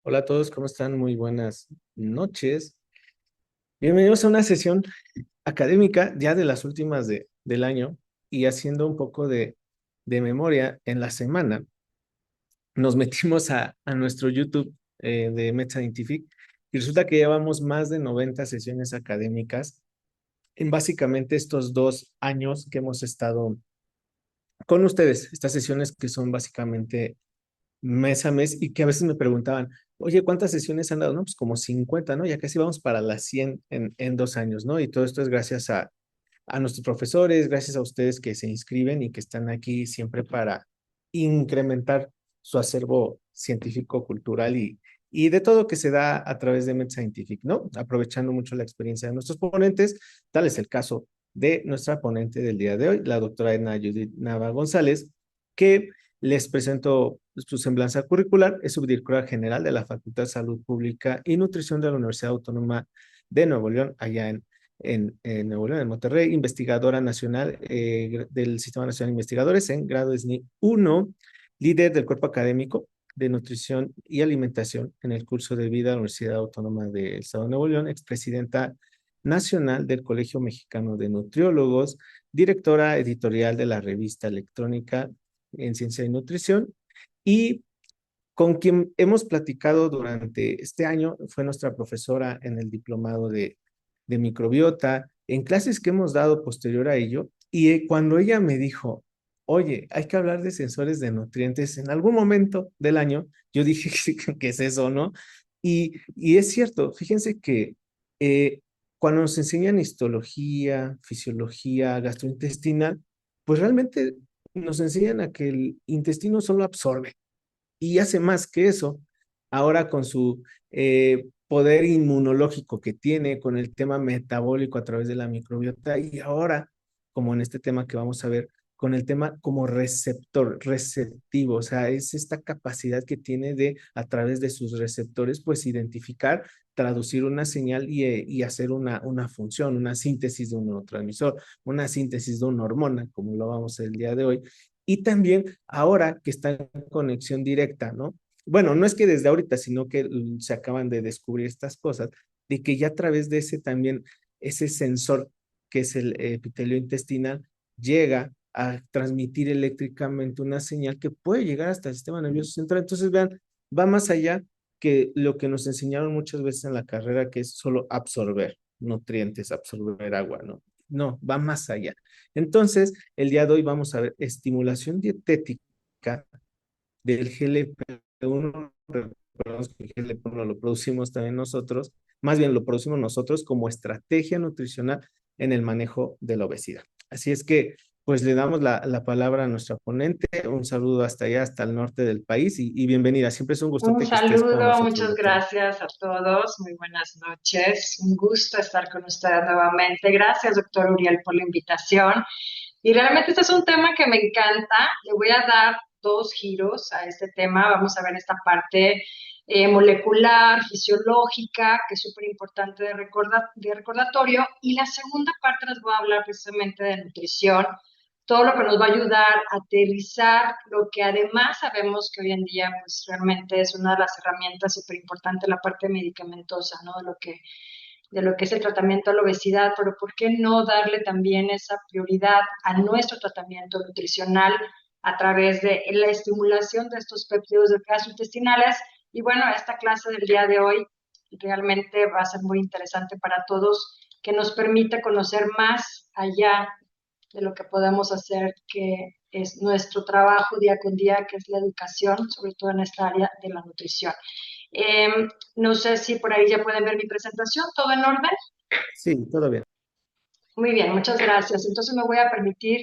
Hola a todos, ¿cómo están? Muy buenas noches. Bienvenidos a una sesión académica ya de las últimas del año y haciendo un poco de memoria en la semana. Nos metimos a nuestro YouTube de MedScientific y resulta que llevamos más de 90 sesiones académicas en básicamente estos 2 años que hemos estado con ustedes. Estas sesiones que son básicamente mes a mes y que a veces me preguntaban, oye, ¿cuántas sesiones han dado? No, pues como 50, ¿no? Ya casi vamos para las 100 en 2 años, ¿no? Y todo esto es gracias a nuestros profesores, gracias a ustedes que se inscriben y que están aquí siempre para incrementar su acervo científico, cultural y de todo que se da a través de Med Scientific, ¿no? Aprovechando mucho la experiencia de nuestros ponentes, tal es el caso de nuestra ponente del día de hoy, la doctora Edna Judith Nava González, que les presento su semblanza curricular. Es subdirectora general de la Facultad de Salud Pública y Nutrición de la Universidad Autónoma de Nuevo León, allá en Nuevo León, en Monterrey, investigadora nacional del Sistema Nacional de Investigadores en grado SNI 1, líder del cuerpo académico de nutrición y alimentación en el curso de vida de la Universidad Autónoma del Estado de Nuevo León, expresidenta nacional del Colegio Mexicano de Nutriólogos, directora editorial de la revista electrónica en Ciencia y Nutrición, y con quien hemos platicado durante este año fue nuestra profesora en el diplomado de microbiota, en clases que hemos dado posterior a ello, y cuando ella me dijo, oye, hay que hablar de sensores de nutrientes en algún momento del año, yo dije, ¿qué es eso, no? Y es cierto, fíjense que eh, cuando nos enseñan histología, fisiología gastrointestinal, pues realmente nos enseñan a que el intestino solo absorbe y hace más que eso. Ahora con su poder inmunológico que tiene, con el tema metabólico a través de la microbiota y ahora, como en este tema que vamos a ver, con el tema como receptor, receptivo, o sea, es esta capacidad que tiene de, a través de sus receptores, pues identificar, traducir una señal y hacer una función, una síntesis de un neurotransmisor, una síntesis de una hormona, como lo vamos a ver el día de hoy, y también ahora que está en conexión directa, ¿no? Bueno, no es que desde ahorita, sino que se acaban de descubrir estas cosas, de que ya a través de ese también, ese sensor que es el epitelio intestinal, llega a transmitir eléctricamente una señal que puede llegar hasta el sistema nervioso central. Entonces, vean, va más allá que lo que nos enseñaron muchas veces en la carrera, que es solo absorber nutrientes, absorber agua, ¿no? No, va más allá. Entonces, el día de hoy vamos a ver estimulación dietética del GLP-1. Recordemos que el GLP-1 lo producimos también nosotros, más bien lo producimos nosotros como estrategia nutricional en el manejo de la obesidad. Así es que, pues le damos la palabra a nuestra ponente. Un saludo hasta allá, hasta el norte del país y bienvenida. Siempre es un Un gustote que estés con saludo, nosotros, muchas doctora. gracias a todos, muy buenas noches, un gusto estar con ustedes nuevamente. Gracias, doctor Uriel, por la invitación. Y realmente este es un tema que me encanta. Le voy a dar dos giros a este tema. Vamos a ver esta parte molecular, fisiológica, que es súper importante de recordatorio. Y la segunda parte les voy a hablar precisamente de nutrición, todo lo que nos va a ayudar a aterrizar lo que además sabemos que hoy en día pues realmente es una de las herramientas súper importantes, la parte medicamentosa, ¿no? De lo que es el tratamiento a la obesidad, pero ¿por qué no darle también esa prioridad a nuestro tratamiento nutricional a través de la estimulación de estos péptidos gastrointestinales? Y bueno, esta clase del día de hoy realmente va a ser muy interesante para todos, que nos permite conocer más allá de lo que podemos hacer, que es nuestro trabajo día con día, que es la educación, sobre todo en esta área de la nutrición. Eh, no sé si por ahí ya pueden ver mi presentación, ¿todo en orden? Sí, todo bien. Muy bien, muchas gracias. Entonces me voy a permitir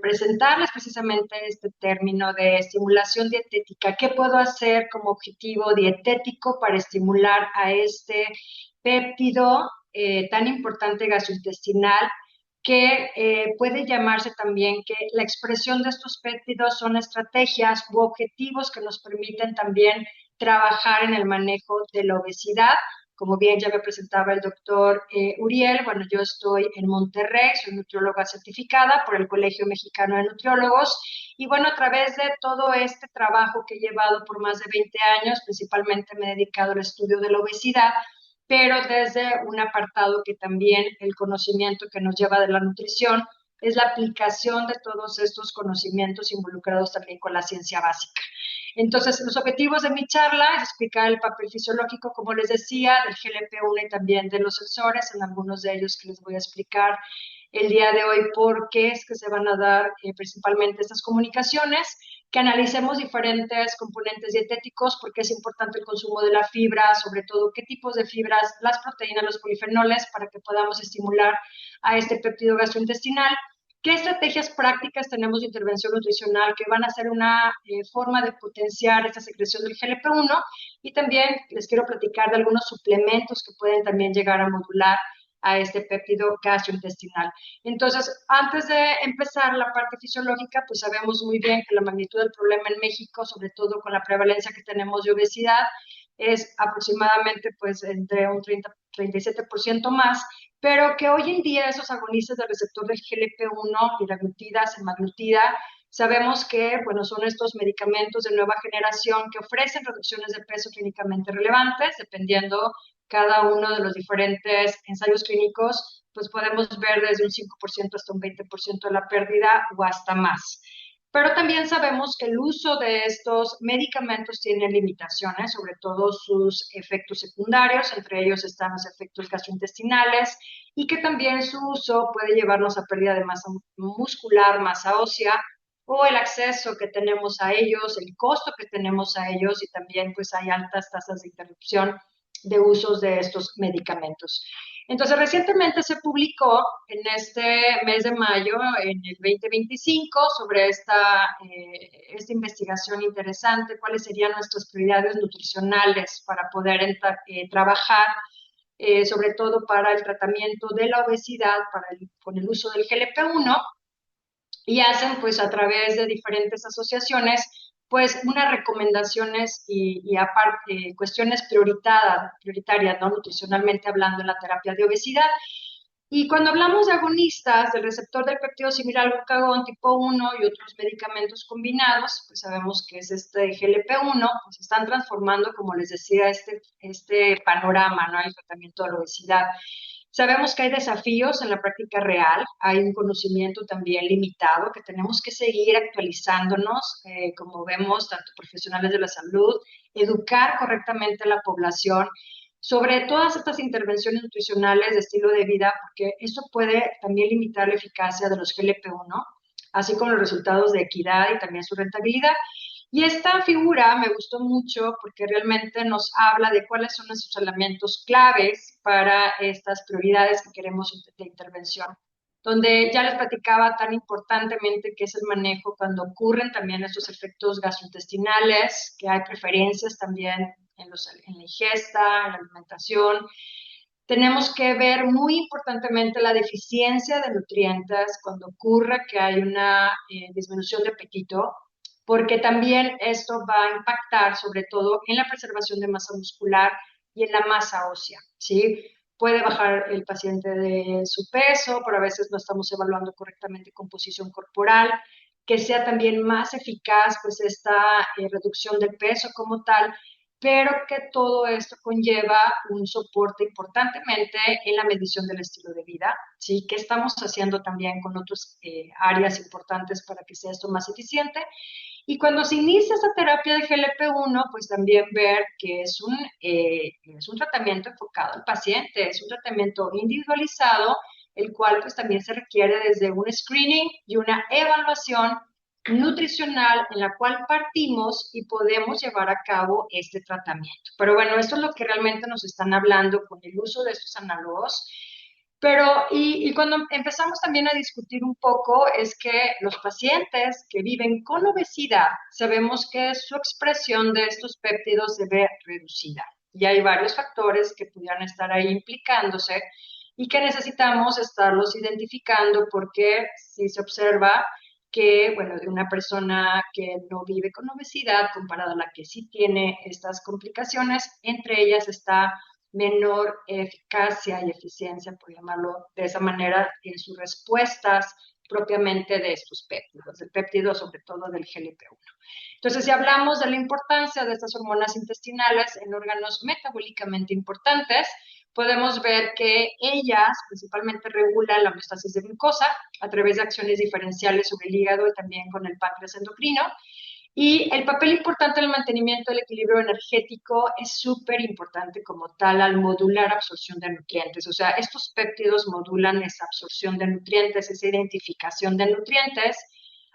presentarles precisamente este término de estimulación dietética. ¿Qué puedo hacer como objetivo dietético para estimular a este péptido tan importante gastrointestinal, que puede llamarse también que la expresión de estos péptidos son estrategias u objetivos que nos permiten también trabajar en el manejo de la obesidad Como bien ya me presentaba el doctor Uriel, bueno, yo estoy en Monterrey, soy nutrióloga certificada por el Colegio Mexicano de Nutriólogos y bueno, a través de todo este trabajo que he llevado por más de 20 años, principalmente me he dedicado al estudio de la obesidad, pero desde un apartado que también el conocimiento que nos lleva de la nutrición es la aplicación de todos estos conocimientos involucrados también con la ciencia básica. Entonces, los objetivos de mi charla es explicar el papel fisiológico, como les decía, del GLP-1 y también de los sensores, en algunos de ellos que les voy a explicar el día de hoy por qué es que se van a dar principalmente estas comunicaciones, que analicemos diferentes componentes dietéticos, porque es importante el consumo de la fibra, sobre todo qué tipos de fibras, las proteínas, los polifenoles, para que podamos estimular a este péptido gastrointestinal. ¿Qué estrategias prácticas tenemos de intervención nutricional que van a ser una forma de potenciar esta secreción del GLP-1? Y también les quiero platicar de algunos suplementos que pueden también llegar a modular a este péptido gastrointestinal. Entonces, antes de empezar la parte fisiológica, pues sabemos muy bien que la magnitud del problema en México, sobre todo con la prevalencia que tenemos de obesidad, es aproximadamente pues entre un 37% más, pero que hoy en día esos agonistas del receptor del GLP-1, liraglutida, semaglutida, sabemos que, bueno, son estos medicamentos de nueva generación que ofrecen reducciones de peso clínicamente relevantes, dependiendo cada uno de los diferentes ensayos clínicos, pues podemos ver desde un 5% hasta un 20% de la pérdida o hasta más. Pero también sabemos que el uso de estos medicamentos tiene limitaciones, sobre todo sus efectos secundarios, entre ellos están los efectos gastrointestinales, y que también su uso puede llevarnos a pérdida de masa muscular, masa ósea, o el acceso que tenemos a ellos, el costo que tenemos a ellos, y también pues hay altas tasas de interrupción de usos de estos medicamentos. Entonces, recientemente se publicó en este mes de mayo, en el 2025, sobre esta investigación interesante, cuáles serían nuestras prioridades nutricionales para poder trabajar, sobre todo para el tratamiento de la obesidad con el uso del GLP-1, y hacen pues a través de diferentes asociaciones pues unas recomendaciones y aparte cuestiones prioritarias, ¿no? Nutricionalmente hablando en la terapia de obesidad. Y cuando hablamos de agonistas del receptor del péptido similar al glucagón tipo 1 y otros medicamentos combinados, pues sabemos que es este GLP-1, pues están transformando, como les decía, este panorama, ¿no? El tratamiento de la obesidad. Sabemos que hay desafíos en la práctica real, hay un conocimiento también limitado, que tenemos que seguir actualizándonos, como vemos, tanto profesionales de la salud, educar correctamente a la población sobre todas estas intervenciones nutricionales de estilo de vida, porque eso puede también limitar la eficacia de los GLP-1, así como los resultados de equidad y también su rentabilidad. Y esta figura me gustó mucho porque realmente nos habla de cuáles son esos elementos claves para estas prioridades que queremos de intervención, donde ya les platicaba tan importantemente que es el manejo cuando ocurren también estos efectos gastrointestinales, que hay preferencias también en la ingesta, en la alimentación. Tenemos que ver muy importantemente la deficiencia de nutrientes cuando ocurre que hay una disminución de apetito, porque también esto va a impactar sobre todo en la preservación de masa muscular y en la masa ósea, ¿sí? Puede bajar el paciente de su peso, pero a veces no estamos evaluando correctamente composición corporal, que sea también más eficaz pues esta reducción del peso como tal, pero que todo esto conlleva un soporte importantemente en la medición del estilo de vida, ¿sí? ¿Qué estamos haciendo también con otras áreas importantes para que sea esto más eficiente? Y cuando se inicia esta terapia de GLP-1, pues también ver que es un tratamiento enfocado al paciente, es un tratamiento individualizado, el cual pues también se requiere desde un screening y una evaluación nutricional en la cual partimos y podemos llevar a cabo este tratamiento. Pero bueno, esto es lo que realmente nos están hablando con el uso de estos análogos. Pero, y cuando empezamos también a discutir un poco, es que los pacientes que viven con obesidad, sabemos que su expresión de estos péptidos se ve reducida. Y hay varios factores que pudieran estar ahí implicándose y que necesitamos estarlos identificando porque si se observa que, bueno, de una persona que no vive con obesidad comparada a la que sí tiene estas complicaciones, entre ellas está menor eficacia y eficiencia, por llamarlo de esa manera, en sus respuestas propiamente de estos péptidos, del péptido sobre todo del GLP-1. Entonces, si hablamos de la importancia de estas hormonas intestinales en órganos metabólicamente importantes, podemos ver que ellas principalmente regulan la homeostasis de glucosa a través de acciones diferenciales sobre el hígado y también con el páncreas endocrino. Y el papel importante en el mantenimiento del equilibrio energético es súper importante como tal al modular absorción de nutrientes. O sea, estos péptidos modulan esa absorción de nutrientes, esa identificación de nutrientes,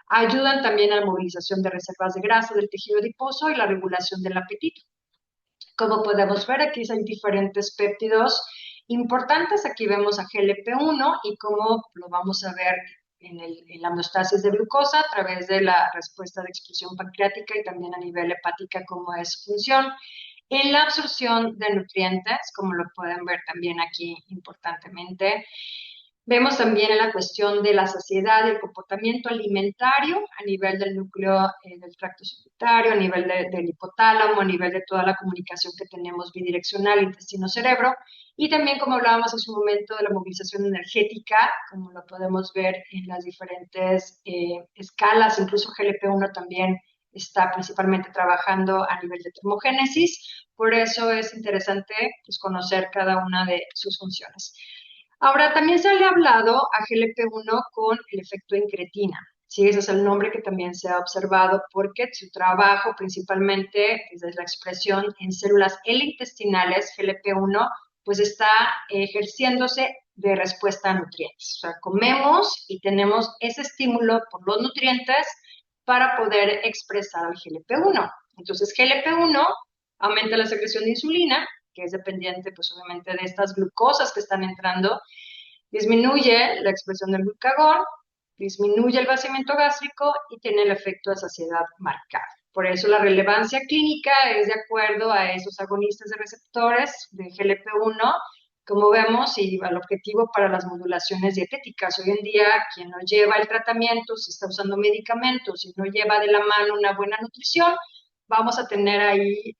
ayudan también a la movilización de reservas de grasa del tejido adiposo y la regulación del apetito. Como podemos ver, aquí hay diferentes péptidos importantes. Aquí vemos a GLP-1 y cómo lo vamos a ver en la homeostasis de glucosa a través de la respuesta de expulsión pancreática y también a nivel hepática cómo es su función. En la absorción de nutrientes, como lo pueden ver también aquí importantemente, vemos también en la cuestión de la saciedad y el comportamiento alimentario a nivel del núcleo del tracto secretario, a nivel del hipotálamo, a nivel de toda la comunicación que tenemos bidireccional intestino-cerebro, y también, como hablábamos hace un momento, de la movilización energética, como lo podemos ver en las diferentes escalas, incluso GLP-1 también está principalmente trabajando a nivel de termogénesis, por eso es interesante pues, conocer cada una de sus funciones. Ahora, también se le ha hablado a GLP-1 con el efecto incretina. Sí, ese es el nombre que también se ha observado porque su trabajo principalmente desde la expresión en células intestinales, GLP-1, pues está ejerciéndose de respuesta a nutrientes. O sea, comemos y tenemos ese estímulo por los nutrientes para poder expresar al GLP-1. Entonces, GLP-1 aumenta la secreción de insulina, que es dependiente, pues obviamente, de estas glucosas que están entrando, disminuye la expresión del glucagón, disminuye el vaciamiento gástrico y tiene el efecto de saciedad marcado. Por eso la relevancia clínica es de acuerdo a esos agonistas de receptores de GLP-1, como vemos, y al objetivo para las modulaciones dietéticas. Hoy en día, quien no lleva el tratamiento, si está usando medicamentos, si no lleva de la mano una buena nutrición, vamos a tener ahí,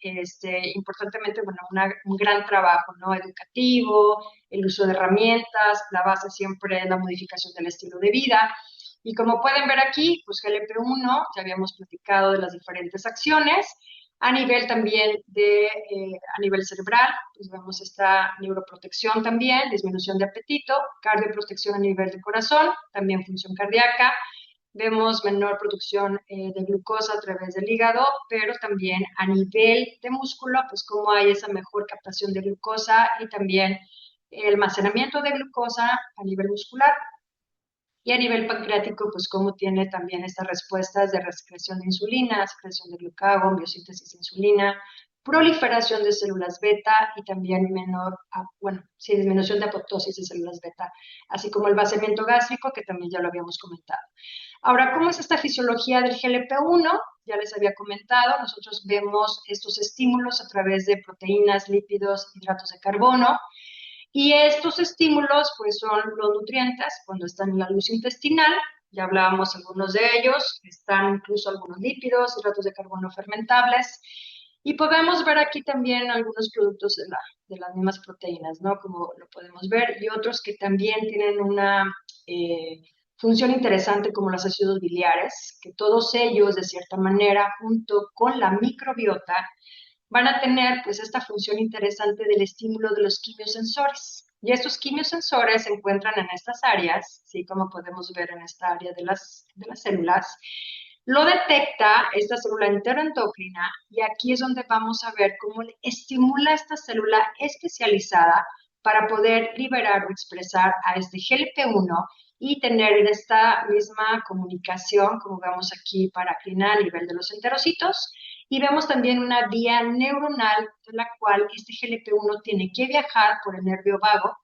importantemente, bueno, un gran trabajo, ¿no? Educativo, el uso de herramientas, la base siempre es la modificación del estilo de vida. Y como pueden ver aquí, pues GLP-1, ya habíamos platicado de las diferentes acciones. A nivel también a nivel cerebral, pues vemos esta neuroprotección también, disminución de apetito, cardioprotección a nivel de corazón, también función cardíaca, vemos menor producción de glucosa a través del hígado, pero también a nivel de músculo, pues cómo hay esa mejor captación de glucosa y también el almacenamiento de glucosa a nivel muscular. Y a nivel pancreático, pues cómo tiene también estas respuestas de secreción de insulina, secreción de glucagón, biosíntesis de insulina, proliferación de células beta y también disminución de apoptosis de células beta, así como el vaciamiento gástrico, que también ya lo habíamos comentado. Ahora, ¿cómo es esta fisiología del GLP-1? Ya les había comentado, nosotros vemos estos estímulos a través de proteínas, lípidos, hidratos de carbono, y estos estímulos, pues, son los nutrientes cuando están en la luz intestinal. Ya hablábamos algunos de ellos. Están incluso algunos lípidos, hidratos de carbono fermentables. Y podemos ver aquí también algunos productos de las mismas proteínas, ¿no? Como lo podemos ver. Y otros que también tienen una función interesante como los ácidos biliares, que todos ellos, de cierta manera, junto con la microbiota, van a tener pues esta función interesante del estímulo de los quimiosensores. Y estos quimiosensores se encuentran en estas áreas, ¿sí? Como podemos ver en esta área de las células. Lo detecta esta célula enteroendocrina y aquí es donde vamos a ver cómo estimula esta célula especializada para poder liberar o expresar a este GLP-1 y tener esta misma comunicación, como vemos aquí, paracrina a nivel de los enterocitos. Y vemos también una vía neuronal de la cual este GLP-1 tiene que viajar por el nervio vago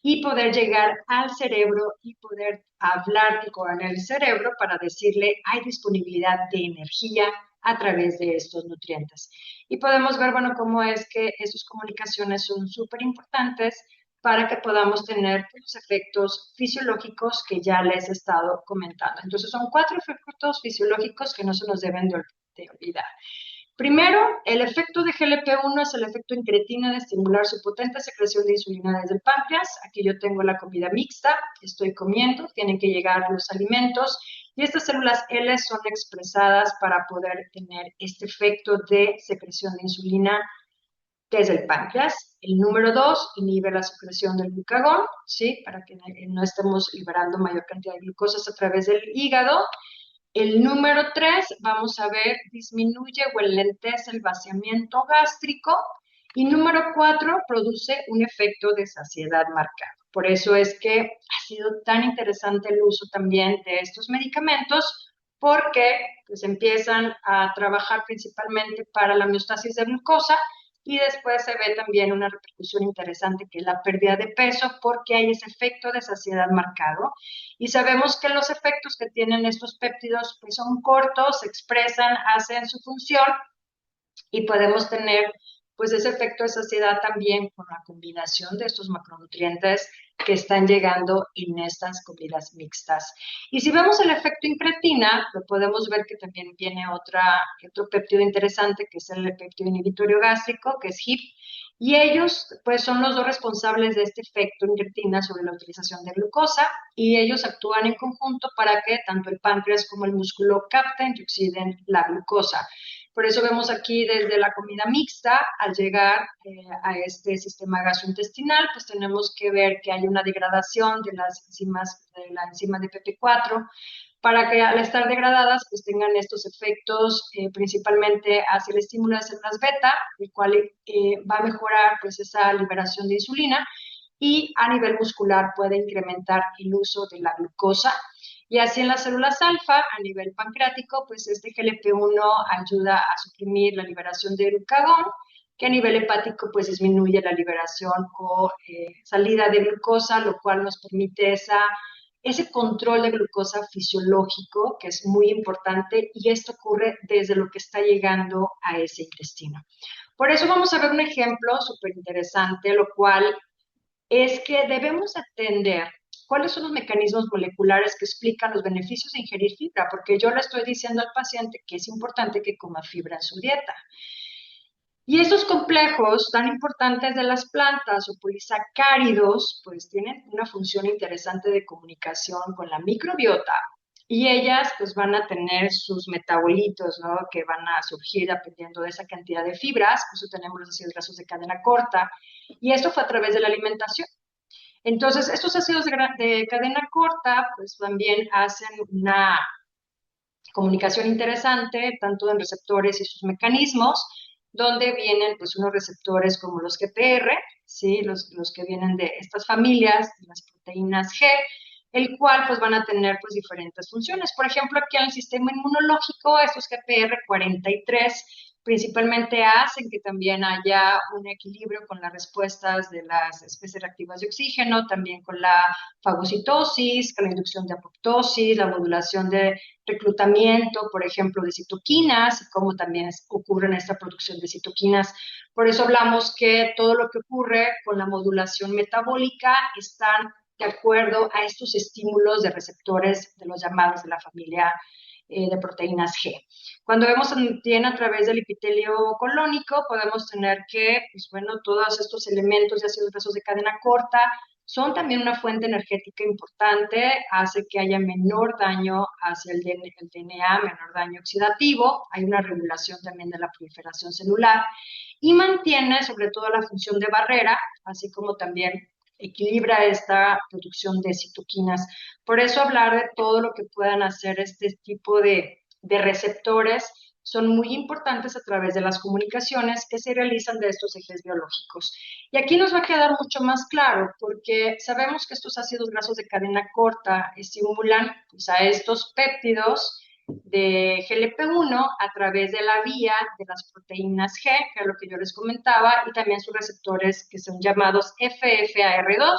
y poder llegar al cerebro y poder hablar con el cerebro para decirle hay disponibilidad de energía a través de estos nutrientes. Y podemos ver, bueno, cómo es que estas comunicaciones son súper importantes para que podamos tener los efectos fisiológicos que ya les he estado comentando. Entonces, son 4 efectos fisiológicos que no se nos deben de olvidar. Primero, el efecto de GLP-1 es el efecto incretina de estimular su potente secreción de insulina desde el páncreas. Aquí yo tengo la comida mixta, estoy comiendo, tienen que llegar los alimentos y estas células L son expresadas para poder tener este efecto de secreción de insulina desde el páncreas. El número 2 inhibe la secreción del glucagón, ¿sí? Para que no estemos liberando mayor cantidad de glucosas a través del hígado. El número 3, vamos a ver, disminuye o enlentece el vaciamiento gástrico. Y número 4, produce un efecto de saciedad marcado. Por eso es que ha sido tan interesante el uso también de estos medicamentos, porque pues empiezan a trabajar principalmente para la homeostasis de glucosa y después se ve también una repercusión interesante que es la pérdida de peso porque hay ese efecto de saciedad marcado. Y sabemos que los efectos que tienen estos péptidos pues son cortos, se expresan, hacen su función y podemos tener pues ese efecto de saciedad también con la combinación de estos macronutrientes que están llegando en estas comidas mixtas. Y si vemos el efecto incretina, lo podemos ver que también viene otro péptido interesante, que es el péptido inhibitorio gástrico, que es HIP, y ellos pues son los dos responsables de este efecto incretina sobre la utilización de glucosa, y ellos actúan en conjunto para que tanto el páncreas como el músculo capten y oxiden la glucosa. Por eso vemos aquí desde la comida mixta, al llegar a este sistema gastrointestinal, pues tenemos que ver que hay una degradación de las enzimas, de la enzima de PP4, para que al estar degradadas, pues tengan estos efectos principalmente hacia el estímulo de células beta, el cual va a mejorar pues esa liberación de insulina y a nivel muscular puede incrementar el uso de la glucosa y así en las células alfa, a nivel pancreático, pues este GLP-1 ayuda a suprimir la liberación de glucagón, que a nivel hepático pues disminuye la liberación o salida de glucosa, lo cual nos permite ese control de glucosa fisiológico, que es muy importante, y esto ocurre desde lo que está llegando a ese intestino. Por eso vamos a ver un ejemplo súper interesante, lo cual es que debemos atender cuáles son los mecanismos moleculares que explican los beneficios de ingerir fibra, porque yo le estoy diciendo al paciente que es importante que coma fibra en su dieta. Y estos complejos tan importantes de las plantas o polisacáridos, pues tienen una función interesante de comunicación con la microbiota y ellas pues van a tener sus metabolitos, ¿no? Que van a surgir dependiendo de esa cantidad de fibras, por eso tenemos los ácidos grasos de cadena corta y esto fue a través de la alimentación. Entonces, estos ácidos de cadena corta, pues también hacen una comunicación interesante, tanto en receptores y sus mecanismos, donde vienen pues unos receptores como los GPR, ¿sí? Los que vienen de estas familias, de las proteínas G, el cual pues van a tener pues diferentes funciones. Por ejemplo, aquí en el sistema inmunológico, estos GPR43 principalmente hacen que también haya un equilibrio con las respuestas de las especies reactivas de oxígeno, también con la fagocitosis, con la inducción de apoptosis, la modulación de reclutamiento, por ejemplo, de citoquinas, como también ocurre en esta producción de citoquinas. Por eso hablamos que todo lo que ocurre con la modulación metabólica están de acuerdo a estos estímulos de receptores de los llamados de la familia de proteínas G. Cuando vemos también a través del epitelio colónico, podemos tener que, pues bueno, todos estos elementos de ácidos grasos de cadena corta son también una fuente energética importante, hace que haya menor daño hacia el DNA, menor daño oxidativo, hay una regulación también de la proliferación celular y mantiene sobre todo la función de barrera, así como también equilibra esta producción de citoquinas. Por eso hablar de todo lo que puedan hacer este tipo de receptores son muy importantes a través de las comunicaciones que se realizan de estos ejes biológicos. Y aquí nos va a quedar mucho más claro, porque sabemos que estos ácidos grasos de cadena corta estimulan pues, a estos péptidos de GLP-1 a través de la vía de las proteínas G, que es lo que yo les comentaba, y también sus receptores que son llamados FFAR2.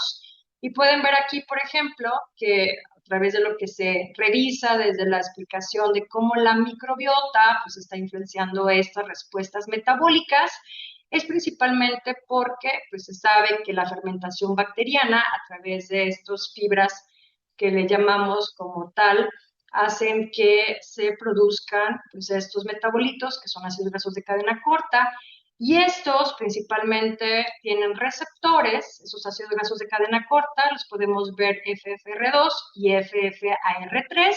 Y pueden ver aquí, por ejemplo, que a través de lo que se revisa desde la explicación de cómo la microbiota pues, está influenciando estas respuestas metabólicas, es principalmente porque pues, se sabe que la fermentación bacteriana a través de estas fibras que le llamamos como tal hacen que se produzcan pues, estos metabolitos, que son ácidos grasos de cadena corta, y estos principalmente tienen receptores, esos ácidos grasos de cadena corta, los podemos ver FFR2 y FFAR3,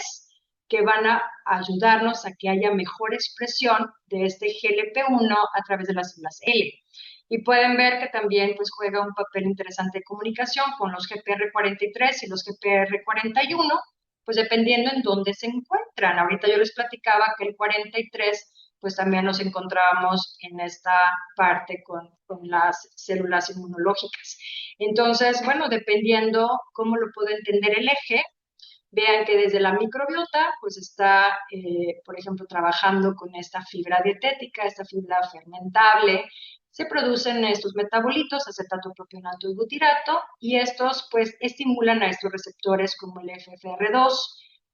que van a ayudarnos a que haya mejor expresión de este GLP-1 a través de las células L. Y pueden ver que también pues, juega un papel interesante de comunicación con los GPR43 y los GPR41, pues dependiendo en dónde se encuentran. Ahorita yo les platicaba que el 43 pues también nos encontrábamos en esta parte con las células inmunológicas. Entonces, bueno, dependiendo cómo lo puede entender el eje, vean que desde la microbiota, pues está, por ejemplo, trabajando con esta fibra dietética, esta fibra fermentable. Se producen estos metabolitos, acetato, propionato y butirato, y estos, pues, estimulan a estos receptores como el FFR2,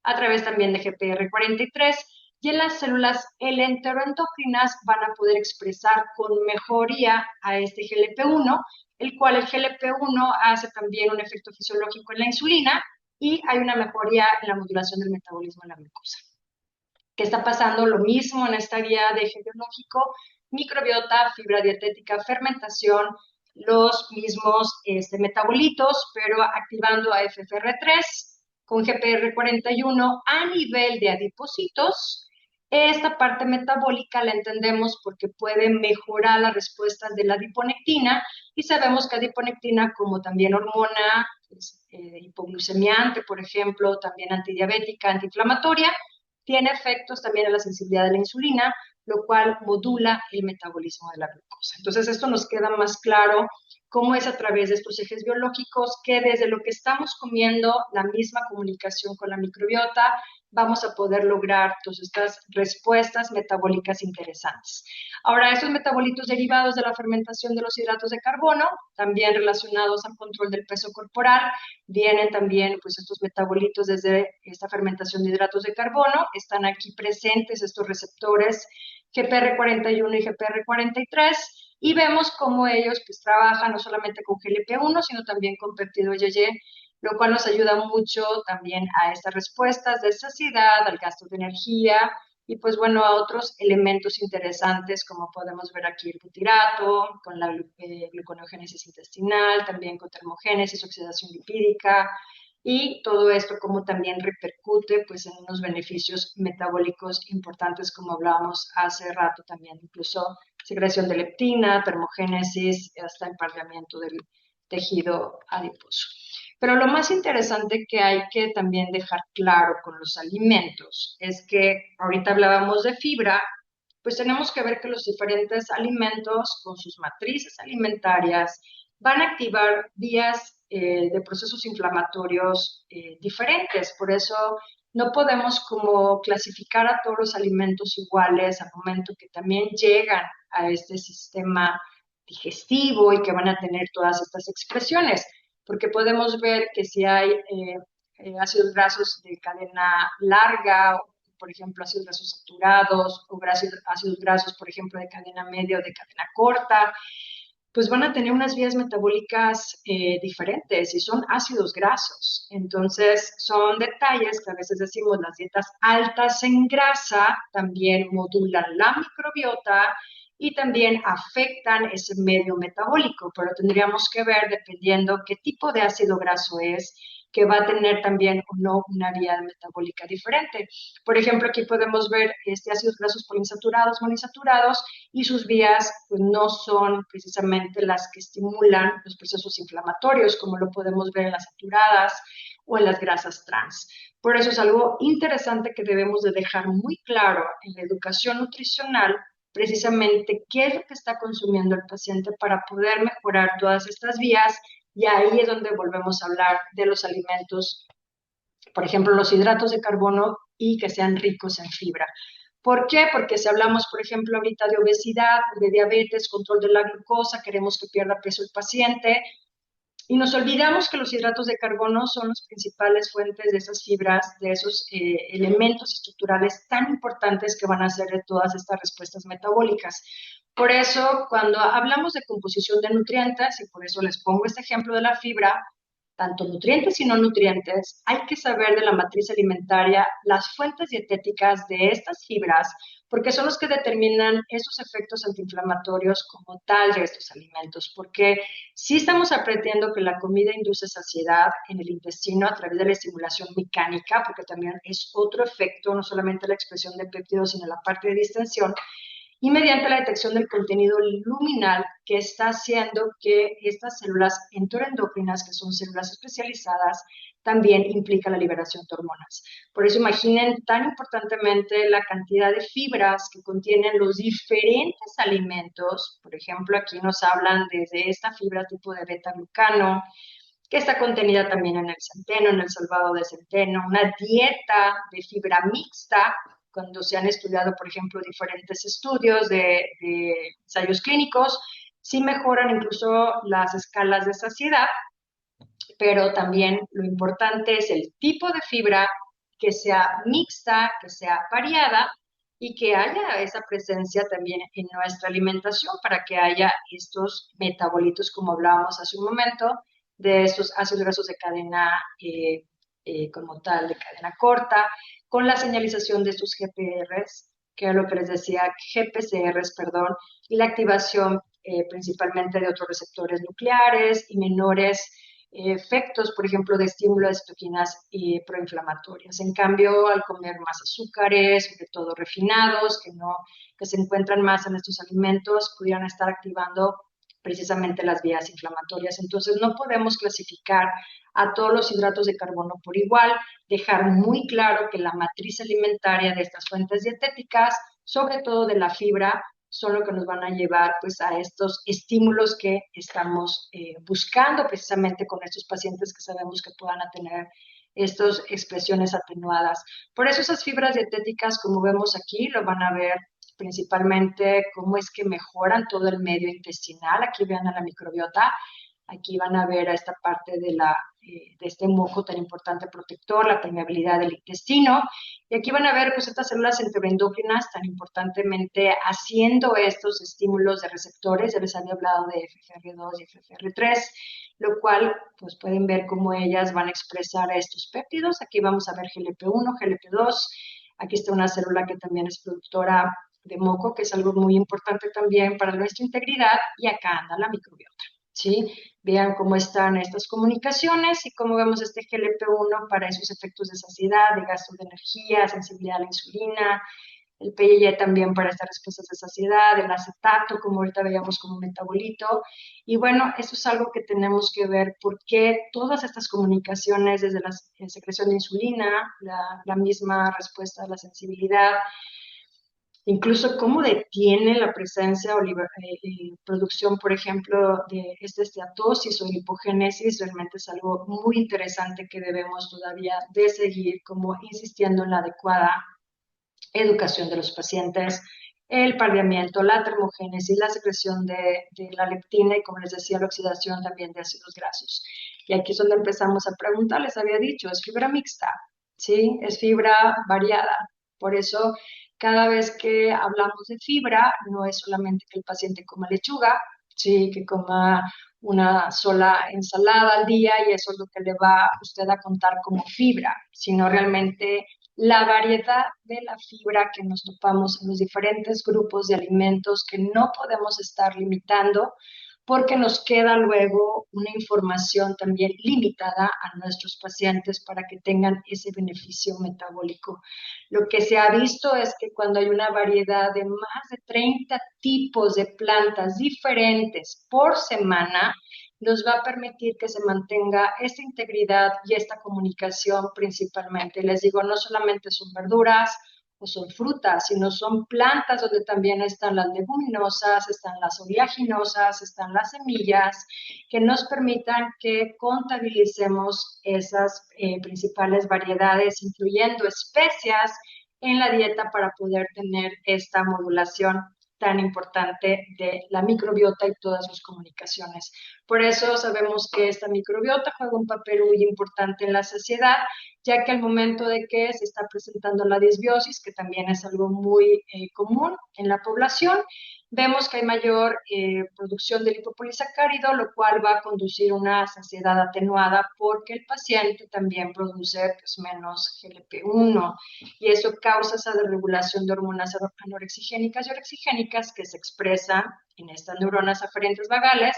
a través también de GPR43, y en las células L-enteroendocrinas van a poder expresar con mejoría a este GLP-1, el cual el GLP-1 hace también un efecto fisiológico en la insulina, y hay una mejoría en la modulación del metabolismo en la glucosa. ¿Qué está pasando? Lo mismo en esta vía de eje biológico, microbiota, fibra dietética, fermentación, los mismos metabolitos, pero activando a FFR3 con GPR41 a nivel de adipocitos. Esta parte metabólica la entendemos porque puede mejorar las respuestas de la adiponectina, y sabemos que adiponectina, como también hormona hipoglucemiante, por ejemplo, también antidiabética, antiinflamatoria, tiene efectos también en la sensibilidad de la insulina, lo cual modula el metabolismo de la glucosa. Entonces, esto nos queda más claro cómo es a través de estos ejes biológicos que desde lo que estamos comiendo, la misma comunicación con la microbiota, vamos a poder lograr todas estas respuestas metabólicas interesantes. Ahora, estos metabolitos derivados de la fermentación de los hidratos de carbono, también relacionados al control del peso corporal, vienen también pues estos metabolitos desde esta fermentación de hidratos de carbono, están aquí presentes estos receptores GPR41 y GPR43, y vemos cómo ellos pues trabajan no solamente con GLP-1, sino también con péptido IgG, lo cual nos ayuda mucho también a estas respuestas de saciedad, al gasto de energía, y pues bueno, a otros elementos interesantes como podemos ver aquí el butirato, con la gluconeogénesis intestinal, también con termogénesis, oxidación lipídica, y todo esto como también repercute pues en unos beneficios metabólicos importantes como hablábamos hace rato también, incluso secreción de leptina, termogénesis, hasta empareamiento del tejido adiposo. Pero lo más interesante que hay que también dejar claro con los alimentos es que ahorita hablábamos de fibra, pues tenemos que ver que los diferentes alimentos con sus matrices alimentarias van a activar vías de procesos inflamatorios diferentes. Por eso no podemos como clasificar a todos los alimentos iguales al momento que también llegan a este sistema digestivo y que van a tener todas estas expresiones, porque podemos ver que si hay ácidos grasos de cadena larga, por ejemplo, ácidos grasos saturados o ácidos grasos, por ejemplo, de cadena media o de cadena corta, pues van a tener unas vías metabólicas diferentes y son ácidos grasos. Entonces, son detalles que a veces decimos las dietas altas en grasa también modulan la microbiota y también afectan ese medio metabólico, pero tendríamos que ver dependiendo qué tipo de ácido graso es, que va a tener también o no una vía metabólica diferente. Por ejemplo, aquí podemos ver ácidos grasos poliinsaturados, monoinsaturados, y sus vías pues, no son precisamente las que estimulan los procesos inflamatorios, como lo podemos ver en las saturadas o en las grasas trans. Por eso es algo interesante que debemos de dejar muy claro en la educación nutricional, precisamente qué es lo que está consumiendo el paciente para poder mejorar todas estas vías, y ahí es donde volvemos a hablar de los alimentos, por ejemplo, los hidratos de carbono y que sean ricos en fibra. ¿Por qué? Porque si hablamos, por ejemplo, ahorita de obesidad, de diabetes, control de la glucosa, queremos que pierda peso el paciente, y nos olvidamos que los hidratos de carbono son las principales fuentes de esas fibras, de esos elementos estructurales tan importantes que van a hacer de todas estas respuestas metabólicas. Por eso, cuando hablamos de composición de nutrientes, y por eso les pongo este ejemplo de la fibra, tanto nutrientes y no nutrientes, hay que saber de la matriz alimentaria, las fuentes dietéticas de estas fibras, porque son los que determinan esos efectos antiinflamatorios como tal de estos alimentos, porque sí estamos aprendiendo que la comida induce saciedad en el intestino a través de la estimulación mecánica, porque también es otro efecto, no solamente la expresión de péptidos, sino la parte de distensión, y mediante la detección del contenido luminal que está haciendo que estas células enteroendocrinas, que son células especializadas, también implica la liberación de hormonas. Por eso imaginen tan importantemente la cantidad de fibras que contienen los diferentes alimentos. Por ejemplo, aquí nos hablan desde esta fibra tipo de beta-glucano, que está contenida también en el centeno, en el salvado de centeno, una dieta de fibra mixta, cuando se han estudiado, por ejemplo, diferentes estudios de ensayos clínicos, sí mejoran incluso las escalas de saciedad, pero también lo importante es el tipo de fibra, que sea mixta, que sea variada y que haya esa presencia también en nuestra alimentación para que haya estos metabolitos, como hablábamos hace un momento, de estos ácidos grasos de cadena como tal, de cadena corta, con la señalización de estos GPRs, que es lo que les decía, GPCRs, perdón, y la activación principalmente de otros receptores nucleares y menores efectos, por ejemplo, de estímulo de citoquinas proinflamatorias. En cambio, al comer más azúcares, sobre todo refinados, que se encuentran más en estos alimentos, pudieran estar activando precisamente las vías inflamatorias. Entonces, no podemos clasificar a todos los hidratos de carbono por igual, dejar muy claro que la matriz alimentaria de estas fuentes dietéticas, sobre todo de la fibra, son lo que nos van a llevar pues a estos estímulos que estamos buscando precisamente con estos pacientes que sabemos que puedan tener estas expresiones atenuadas. Por eso esas fibras dietéticas, como vemos aquí, lo van a ver principalmente cómo es que mejoran todo el medio intestinal. Aquí vean a la microbiota. Aquí van a ver a esta parte de este moco tan importante protector, la permeabilidad del intestino. Y aquí van a ver pues estas células enteroendocrinas tan importantemente haciendo estos estímulos de receptores. Ya les había hablado de FGR2 y FGR3, lo cual pues pueden ver cómo ellas van a expresar estos péptidos. Aquí vamos a ver GLP-1, GLP-2. Aquí está una célula que también es productora de moco, que es algo muy importante también para nuestra integridad. Y acá anda la microbiota. ¿Sí? Vean cómo están estas comunicaciones y cómo vemos este GLP-1 para esos efectos de saciedad, de gasto de energía, sensibilidad a la insulina, el PYY también para estas respuestas de saciedad, el acetato, como ahorita veíamos como metabolito. Y bueno, eso es algo que tenemos que ver porque todas estas comunicaciones, desde la secreción de insulina, la misma respuesta a la sensibilidad, incluso cómo detiene la presencia o producción, por ejemplo, de esta esteatosis o hipogénesis, realmente es algo muy interesante que debemos todavía de seguir como insistiendo en la adecuada educación de los pacientes, el paldeamiento, la termogénesis, la secreción de la leptina y, como les decía, la oxidación también de ácidos grasos. Y aquí es donde empezamos a preguntar, les había dicho, es fibra mixta, ¿sí? Es fibra variada. Por eso, cada vez que hablamos de fibra, no es solamente que el paciente coma lechuga, ¿sí? Que coma una sola ensalada al día y eso es lo que le va a usted a contar como fibra, sino realmente la variedad de la fibra que nos topamos en los diferentes grupos de alimentos que no podemos estar limitando porque nos queda luego una información también limitada a nuestros pacientes para que tengan ese beneficio metabólico. Lo que se ha visto es que cuando hay una variedad de más de 30 tipos de plantas diferentes por semana, nos va a permitir que se mantenga esta integridad y esta comunicación principalmente. Les digo, no solamente son verduras o son frutas, sino son plantas donde también están las leguminosas, están las oleaginosas, están las semillas, que nos permitan que contabilicemos esas principales variedades, incluyendo especias en la dieta para poder tener esta modulación tan importante de la microbiota y todas sus comunicaciones. Por eso sabemos que esta microbiota juega un papel muy importante en la saciedad ya que al momento de que se está presentando la disbiosis, que también es algo muy común en la población, vemos que hay mayor producción de lipopolisacárido, lo cual va a conducir a una saciedad atenuada porque el paciente también produce pues, menos GLP-1 y eso causa esa desregulación de hormonas anorexigénicas y orexigénicas que se expresan en estas neuronas aferentes vagales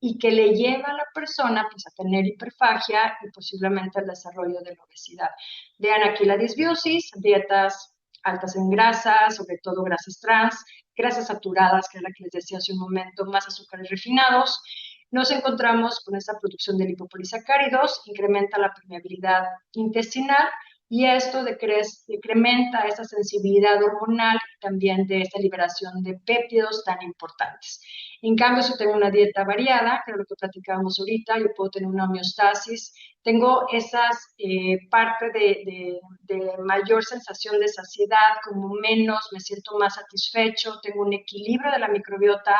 y que le lleva a la persona pues, a tener hiperfagia y posiblemente al desarrollo de la obesidad. Vean aquí la disbiosis, dietas altas en grasas, sobre todo grasas trans, grasas saturadas, que es la que les decía hace un momento, más azúcares refinados. Nos encontramos con esta producción de lipopolisacáridos, incrementa la permeabilidad intestinal y esto decrementa esa sensibilidad hormonal y también de esta liberación de péptidos tan importantes. En cambio, si tengo una dieta variada, que es lo que platicábamos ahorita, yo puedo tener una homeostasis, tengo esas parte de mayor sensación de saciedad, como menos, me siento más satisfecho, tengo un equilibrio de la microbiota,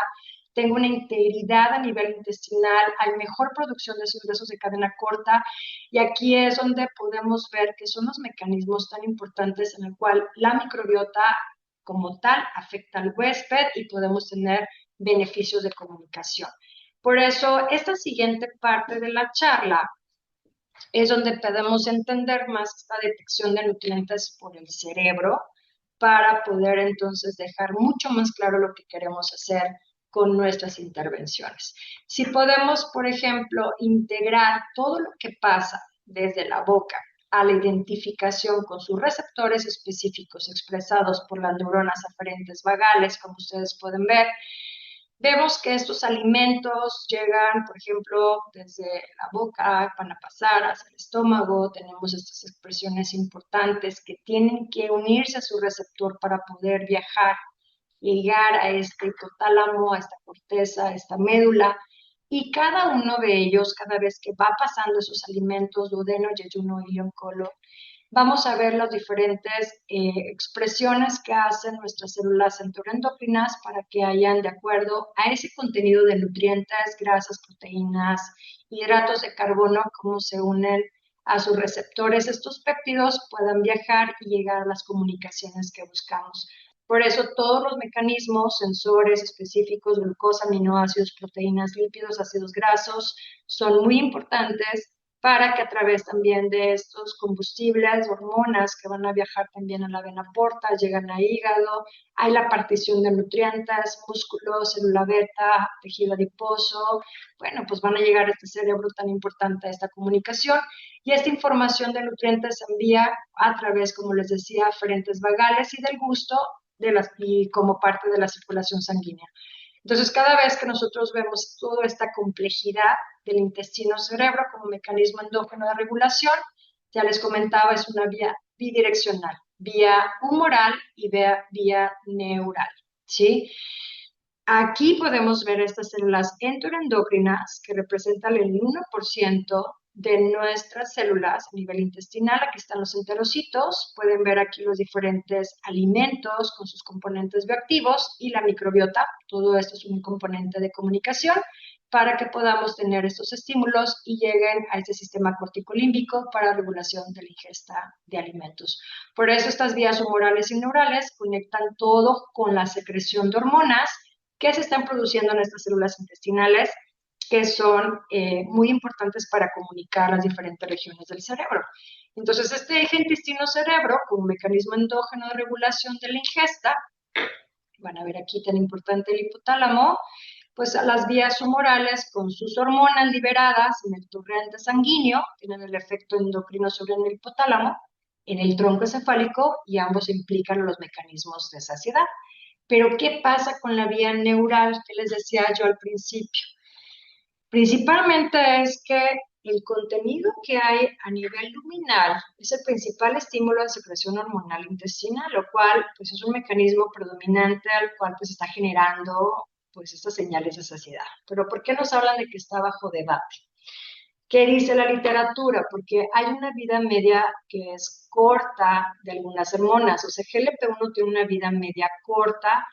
tengo una integridad a nivel intestinal, hay mejor producción de esos huesos de cadena corta y aquí es donde podemos ver que son los mecanismos tan importantes en el cual la microbiota como tal afecta al huésped y podemos tener beneficios de comunicación. Por eso, esta siguiente parte de la charla es donde podemos entender más esta detección de nutrientes por el cerebro para poder entonces dejar mucho más claro lo que queremos hacer con nuestras intervenciones. Si podemos, por ejemplo, integrar todo lo que pasa desde la boca a la identificación con sus receptores específicos expresados por las neuronas aferentes vagales, como ustedes pueden ver, vemos que estos alimentos llegan, por ejemplo, desde la boca, van a pasar hacia el estómago, tenemos estas expresiones importantes que tienen que unirse a su receptor para poder viajar, llegar a este hipotálamo, a esta corteza, a esta médula, y cada uno de ellos, cada vez que va pasando esos alimentos, duodeno, yeyuno, ilion, colon, vamos a ver las diferentes expresiones que hacen nuestras células enteroendocrinas para que hayan, de acuerdo a ese contenido de nutrientes, grasas, proteínas, hidratos de carbono, cómo se unen a sus receptores, estos péptidos puedan viajar y llegar a las comunicaciones que buscamos. Por eso todos los mecanismos, sensores específicos, glucosa, aminoácidos, proteínas, lípidos, ácidos grasos, son muy importantes para que a través también de estos combustibles, hormonas que van a viajar también a la vena porta, llegan al hígado, hay la partición de nutrientes, músculo, célula beta, tejido adiposo, bueno, pues van a llegar a este cerebro tan importante a esta comunicación y esta información de nutrientes se envía a través, como les decía, aferentes vagales y del gusto y como parte de la circulación sanguínea. Entonces, cada vez que nosotros vemos toda esta complejidad del intestino-cerebro como mecanismo endógeno de regulación, ya les comentaba, es una vía bidireccional, vía humoral y vía neural, ¿sí? Aquí podemos ver estas células enteroendocrinas que representan el 1% de nuestras células a nivel intestinal. Aquí están los enterocitos. Pueden ver aquí los diferentes alimentos con sus componentes bioactivos y la microbiota. Todo esto es un componente de comunicación para que podamos tener estos estímulos y lleguen a este sistema corticolímbico para regulación de la ingesta de alimentos. Por eso estas vías humorales y neurales conectan todo con la secreción de hormonas que se están produciendo en estas células intestinales que son muy importantes para comunicar las diferentes regiones del cerebro. Entonces, este eje intestino-cerebro, como mecanismo endógeno de regulación de la ingesta, van a ver aquí tan importante el hipotálamo, pues las vías humorales con sus hormonas liberadas en el torrente sanguíneo tienen el efecto endocrino sobre el hipotálamo, en el tronco encefálico y ambos implican los mecanismos de saciedad. Pero, ¿qué pasa con la vía neural que les decía yo al principio? Principalmente es que el contenido que hay a nivel luminal es el principal estímulo de secreción hormonal intestinal, lo cual pues, es un mecanismo predominante al cual pues, está generando pues, estas señales de saciedad. Pero ¿por qué nos hablan de que está bajo debate? ¿Qué dice la literatura? Porque hay una vida media que es corta de algunas hormonas, o sea, GLP-1 tiene una vida media corta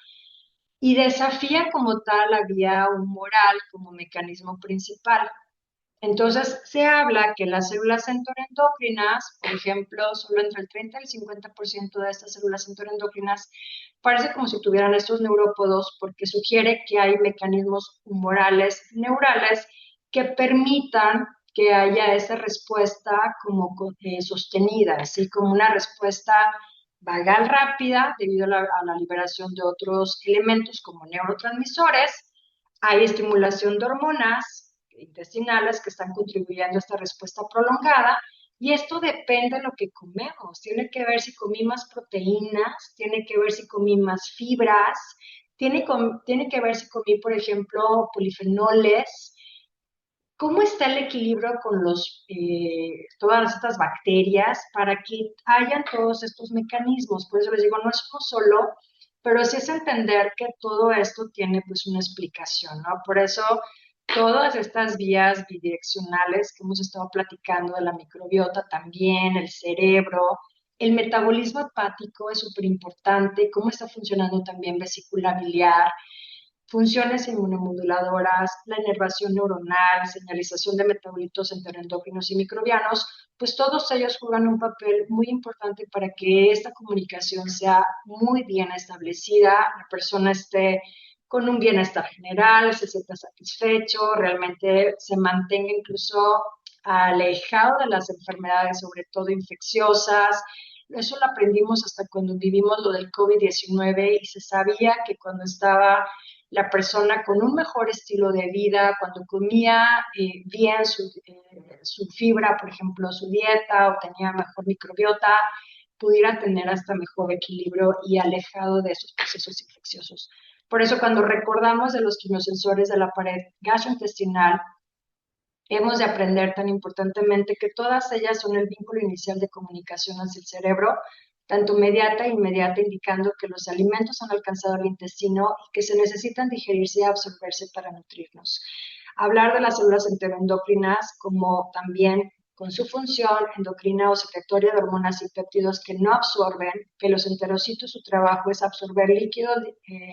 y desafía como tal la vía humoral como mecanismo principal. Entonces, se habla que las células endocrinas, por ejemplo, solo entre el 30 y el 50% de estas células endocrinas parece como si tuvieran estos neurópodos porque sugiere que hay mecanismos humorales neurales que permitan que haya esa respuesta como sostenida, así como una respuesta vagal rápida debido a la liberación de otros elementos como neurotransmisores. Hay estimulación de hormonas intestinales que están contribuyendo a esta respuesta prolongada. Y esto depende de lo que comemos. Tiene que ver si comí más proteínas, tiene que ver si comí más fibras, tiene que ver si comí, por ejemplo, polifenoles. ¿Cómo está el equilibrio con todas estas bacterias para que hayan todos estos mecanismos? Por eso les digo, no es uno solo, pero sí es entender que todo esto tiene pues una explicación, ¿no? Por eso todas estas vías bidireccionales que hemos estado platicando de la microbiota también, el cerebro, el metabolismo hepático es súper importante, cómo está funcionando también vesícula biliar, funciones inmunomoduladoras, la inervación neuronal, señalización de metabolitos enteroendócrinos y microbianos, pues todos ellos juegan un papel muy importante para que esta comunicación sea muy bien establecida, la persona esté con un bienestar general, se sienta satisfecho, realmente se mantenga incluso alejado de las enfermedades, sobre todo infecciosas. Eso lo aprendimos hasta cuando vivimos lo del COVID-19 y se sabía que cuando estaba la persona con un mejor estilo de vida, cuando comía bien su fibra, por ejemplo, su dieta o tenía mejor microbiota, pudiera tener hasta mejor equilibrio y alejado de esos procesos infecciosos. Por eso cuando recordamos de los quimiosensores de la pared gastrointestinal, hemos de aprender tan importantemente que todas ellas son el vínculo inicial de comunicación hacia el cerebro, tanto mediata e inmediata, indicando que los alimentos han alcanzado el intestino y que se necesitan digerirse y absorberse para nutrirnos. Hablar de las células enteroendocrinas como también con su función endocrina o secretoria de hormonas y péptidos que no absorben, que los enterocitos su trabajo es absorber líquidos,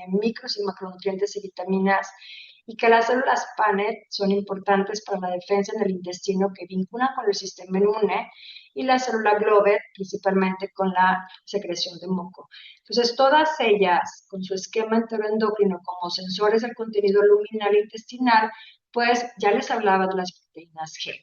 micros y macronutrientes y vitaminas, y que las células PANET son importantes para la defensa en el intestino que vinculan con el sistema inmune y la célula GLOBET principalmente con la secreción de moco. Entonces, todas ellas con su esquema enteroendocrino como sensores del contenido luminal intestinal, pues ya les hablaba de las proteínas G.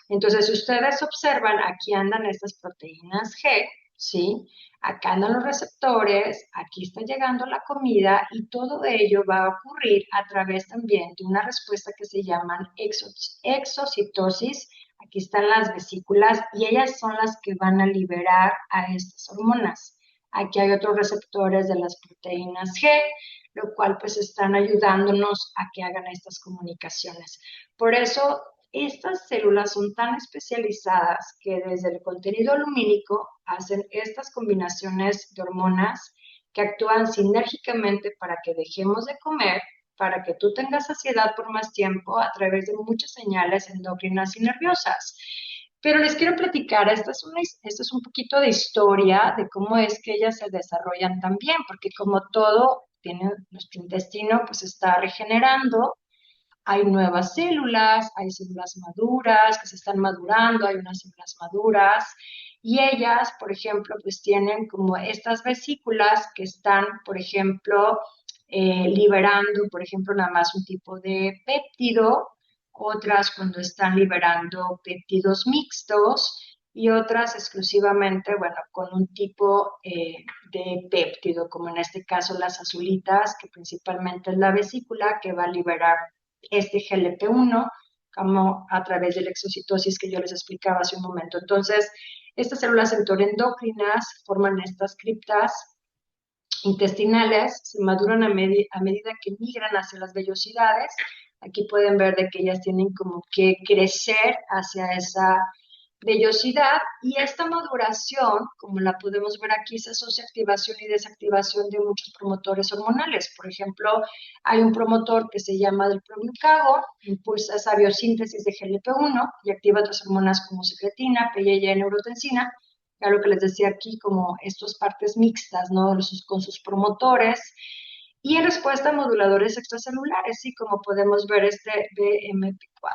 Entonces, si ustedes observan, aquí andan estas proteínas G, ¿sí? Acá andan los receptores, aquí está llegando la comida y todo ello va a ocurrir a través también de una respuesta que se llaman exocitosis. Aquí están las vesículas y ellas son las que van a liberar a estas hormonas. Aquí hay otros receptores de las proteínas G, lo cual pues están ayudándonos a que hagan estas comunicaciones. Por eso estas células son tan especializadas que desde el contenido lumínico hacen estas combinaciones de hormonas que actúan sinérgicamente para que dejemos de comer, para que tú tengas saciedad por más tiempo a través de muchas señales endocrinas y nerviosas. Pero les quiero platicar, esta es un poquito de historia de cómo es que ellas se desarrollan también, porque como todo tiene nuestro intestino, pues está regenerando, hay nuevas células, hay células maduras que se están madurando, hay unas células maduras y ellas, por ejemplo, pues tienen como estas vesículas que están, por ejemplo, liberando, por ejemplo, nada más un tipo de péptido, otras cuando están liberando péptidos mixtos y otras exclusivamente, bueno, con un tipo de péptido, como en este caso las azulitas, que principalmente es la vesícula que va a liberar este GLP-1 como a través de la exocitosis que yo les explicaba hace un momento. Entonces, estas células endocrinas forman estas criptas intestinales, se maduran a medida que migran hacia las vellosidades. Aquí pueden ver de que ellas tienen como que crecer hacia esa vellosidad y esta maduración, como la podemos ver aquí, se asocia a activación y desactivación de muchos promotores hormonales. Por ejemplo, hay un promotor que se llama del proglucagón, impulsa esa biosíntesis de GLP-1 y activa otras hormonas como secretina, PII, neurotensina, ya lo que les decía aquí, como estas partes mixtas, ¿no? Con sus promotores. Y en respuesta a moduladores extracelulares, ¿sí? Como podemos ver este BMP4.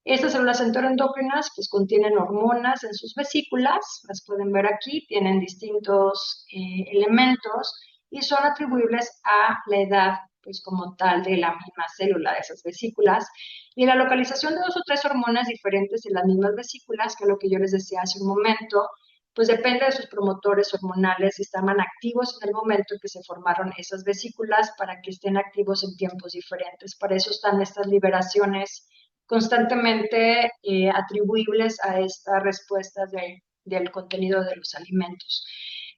Estas células enteroendocrinas pues contienen hormonas en sus vesículas, las pueden ver aquí, tienen distintos elementos y son atribuibles a la edad pues como tal de la misma célula de esas vesículas y la localización de dos o tres hormonas diferentes en las mismas vesículas, que es lo que yo les decía hace un momento, pues depende de sus promotores hormonales si estaban activos en el momento en que se formaron esas vesículas para que estén activos en tiempos diferentes. Para eso están estas liberaciones constantemente atribuibles a estas respuestas del contenido de los alimentos.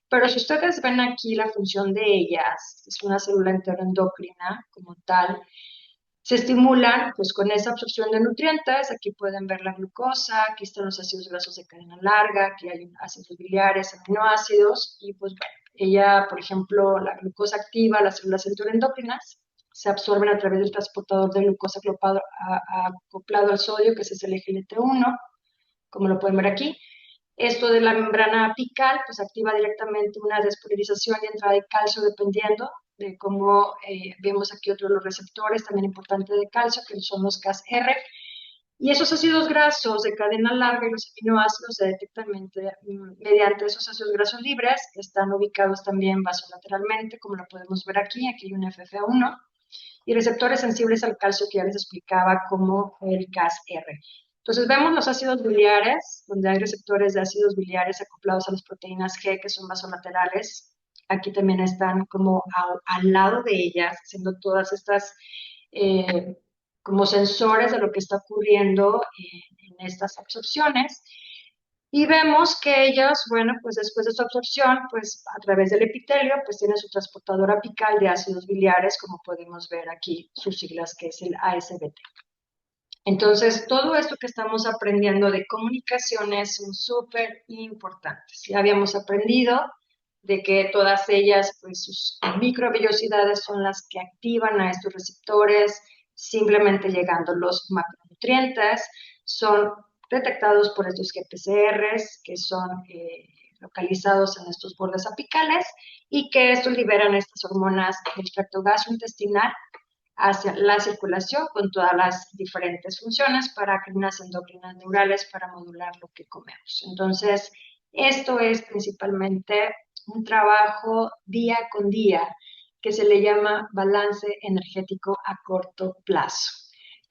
Pero si ustedes ven aquí la función de ellas, es una célula enteroendocrina como tal, se estimulan pues con esa absorción de nutrientes. Aquí pueden ver la glucosa, aquí están los ácidos grasos de cadena larga, aquí hay ácidos biliares, aminoácidos y pues bueno, ella, por ejemplo, la glucosa activa las células enteroendocrinas, se absorben a través del transportador de glucosa acoplado al sodio, que es el SGLT1, como lo pueden ver aquí. Esto de la membrana apical, pues activa directamente una despolarización y entrada de calcio dependiendo de cómo vemos aquí otro de los receptores, también importante de calcio, que son los Cas-R. Y esos ácidos grasos de cadena larga y los aminoácidos se detectan mediante esos ácidos grasos libres, que están ubicados también vasolateralmente, como lo podemos ver aquí. Aquí hay un FFA1 y receptores sensibles al calcio que ya les explicaba como el Cas-R. Entonces vemos los ácidos biliares, donde hay receptores de ácidos biliares acoplados a las proteínas G que son vasolaterales. Aquí también están como al lado de ellas, haciendo todas estas como sensores de lo que está ocurriendo en estas absorciones. Y vemos que ellas, bueno, pues después de su absorción, pues a través del epitelio, pues tiene su transportador apical de ácidos biliares, como podemos ver aquí, sus siglas, que es el ASBT. Entonces, todo esto que estamos aprendiendo de comunicaciones son súper importantes. Ya habíamos aprendido de que todas ellas, pues sus microvellosidades son las que activan a estos receptores, simplemente llegando los macronutrientes, son detectados por estos GPCRs, que son localizados en estos bordes apicales, y que estos liberan estas hormonas del tracto gastrointestinal hacia la circulación con todas las diferentes funciones para unas endocrinas neurales para modular lo que comemos. Entonces, esto es principalmente un trabajo día con día que se le llama balance energético a corto plazo,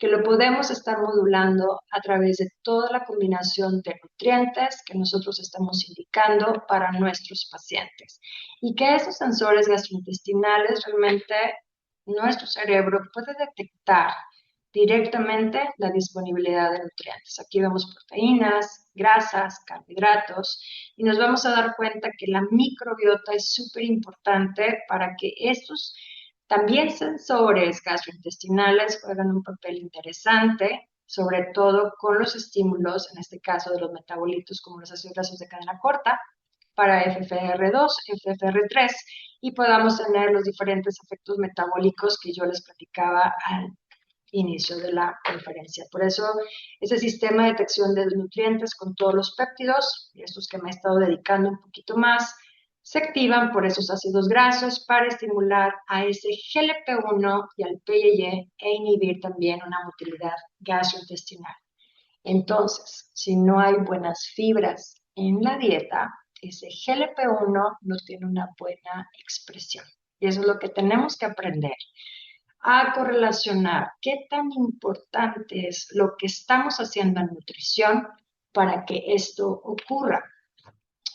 que lo podemos estar modulando a través de toda la combinación de nutrientes que nosotros estamos indicando para nuestros pacientes. Y que esos sensores gastrointestinales realmente nuestro cerebro puede detectar directamente la disponibilidad de nutrientes. Aquí vemos proteínas, grasas, carbohidratos y nos vamos a dar cuenta que la microbiota es súper importante para que estos también sensores gastrointestinales juegan un papel interesante, sobre todo con los estímulos, en este caso de los metabolitos como los ácidos grasos de cadena corta, para FFR2, FFR3 y podamos tener los diferentes efectos metabólicos que yo les platicaba al inicio de la conferencia. Por eso, ese sistema de detección de nutrientes con todos los péptidos, y estos que me he estado dedicando un poquito más, se activan por esos ácidos grasos para estimular a ese GLP-1 y al PYY e inhibir también una motilidad gastrointestinal. Entonces, si no hay buenas fibras en la dieta, ese GLP-1 no tiene una buena expresión. Y eso es lo que tenemos que aprender a correlacionar qué tan importante es lo que estamos haciendo en nutrición para que esto ocurra.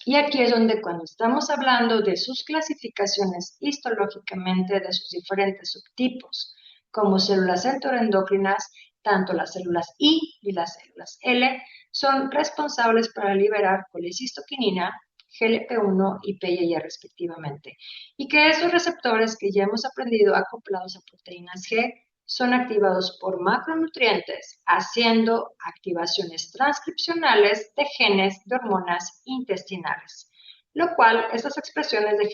Y aquí es donde cuando estamos hablando de sus clasificaciones histológicamente de sus diferentes subtipos, como células enteroendocrinas, tanto las células I y las células L son responsables para liberar colecistoquinina, GLP-1 y PYY respectivamente. Y que esos receptores que ya hemos aprendido acoplados a proteínas G son activados por macronutrientes, haciendo activaciones transcripcionales de genes de hormonas intestinales, lo cual estas expresiones de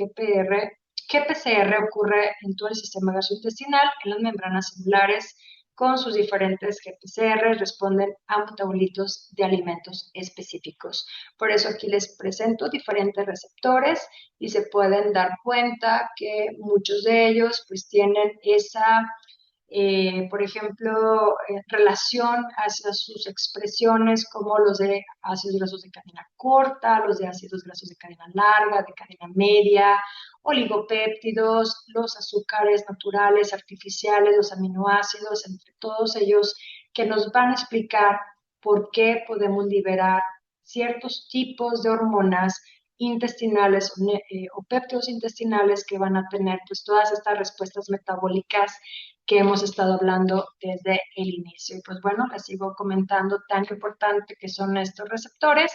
GPCR ocurre en todo el sistema gastrointestinal, en las membranas celulares, con sus diferentes GPCR responden a metabolitos de alimentos específicos. Por eso aquí les presento diferentes receptores y se pueden dar cuenta que muchos de ellos pues tienen esa Por ejemplo, en relación hacia sus expresiones como los de ácidos grasos de cadena corta, los de ácidos grasos de cadena larga, de cadena media, oligopéptidos, los azúcares naturales, artificiales, los aminoácidos, entre todos ellos que nos van a explicar por qué podemos liberar ciertos tipos de hormonas intestinales o péptidos intestinales que van a tener pues todas estas respuestas metabólicas que hemos estado hablando desde el inicio. Y pues bueno, les sigo comentando tan importante que son estos receptores,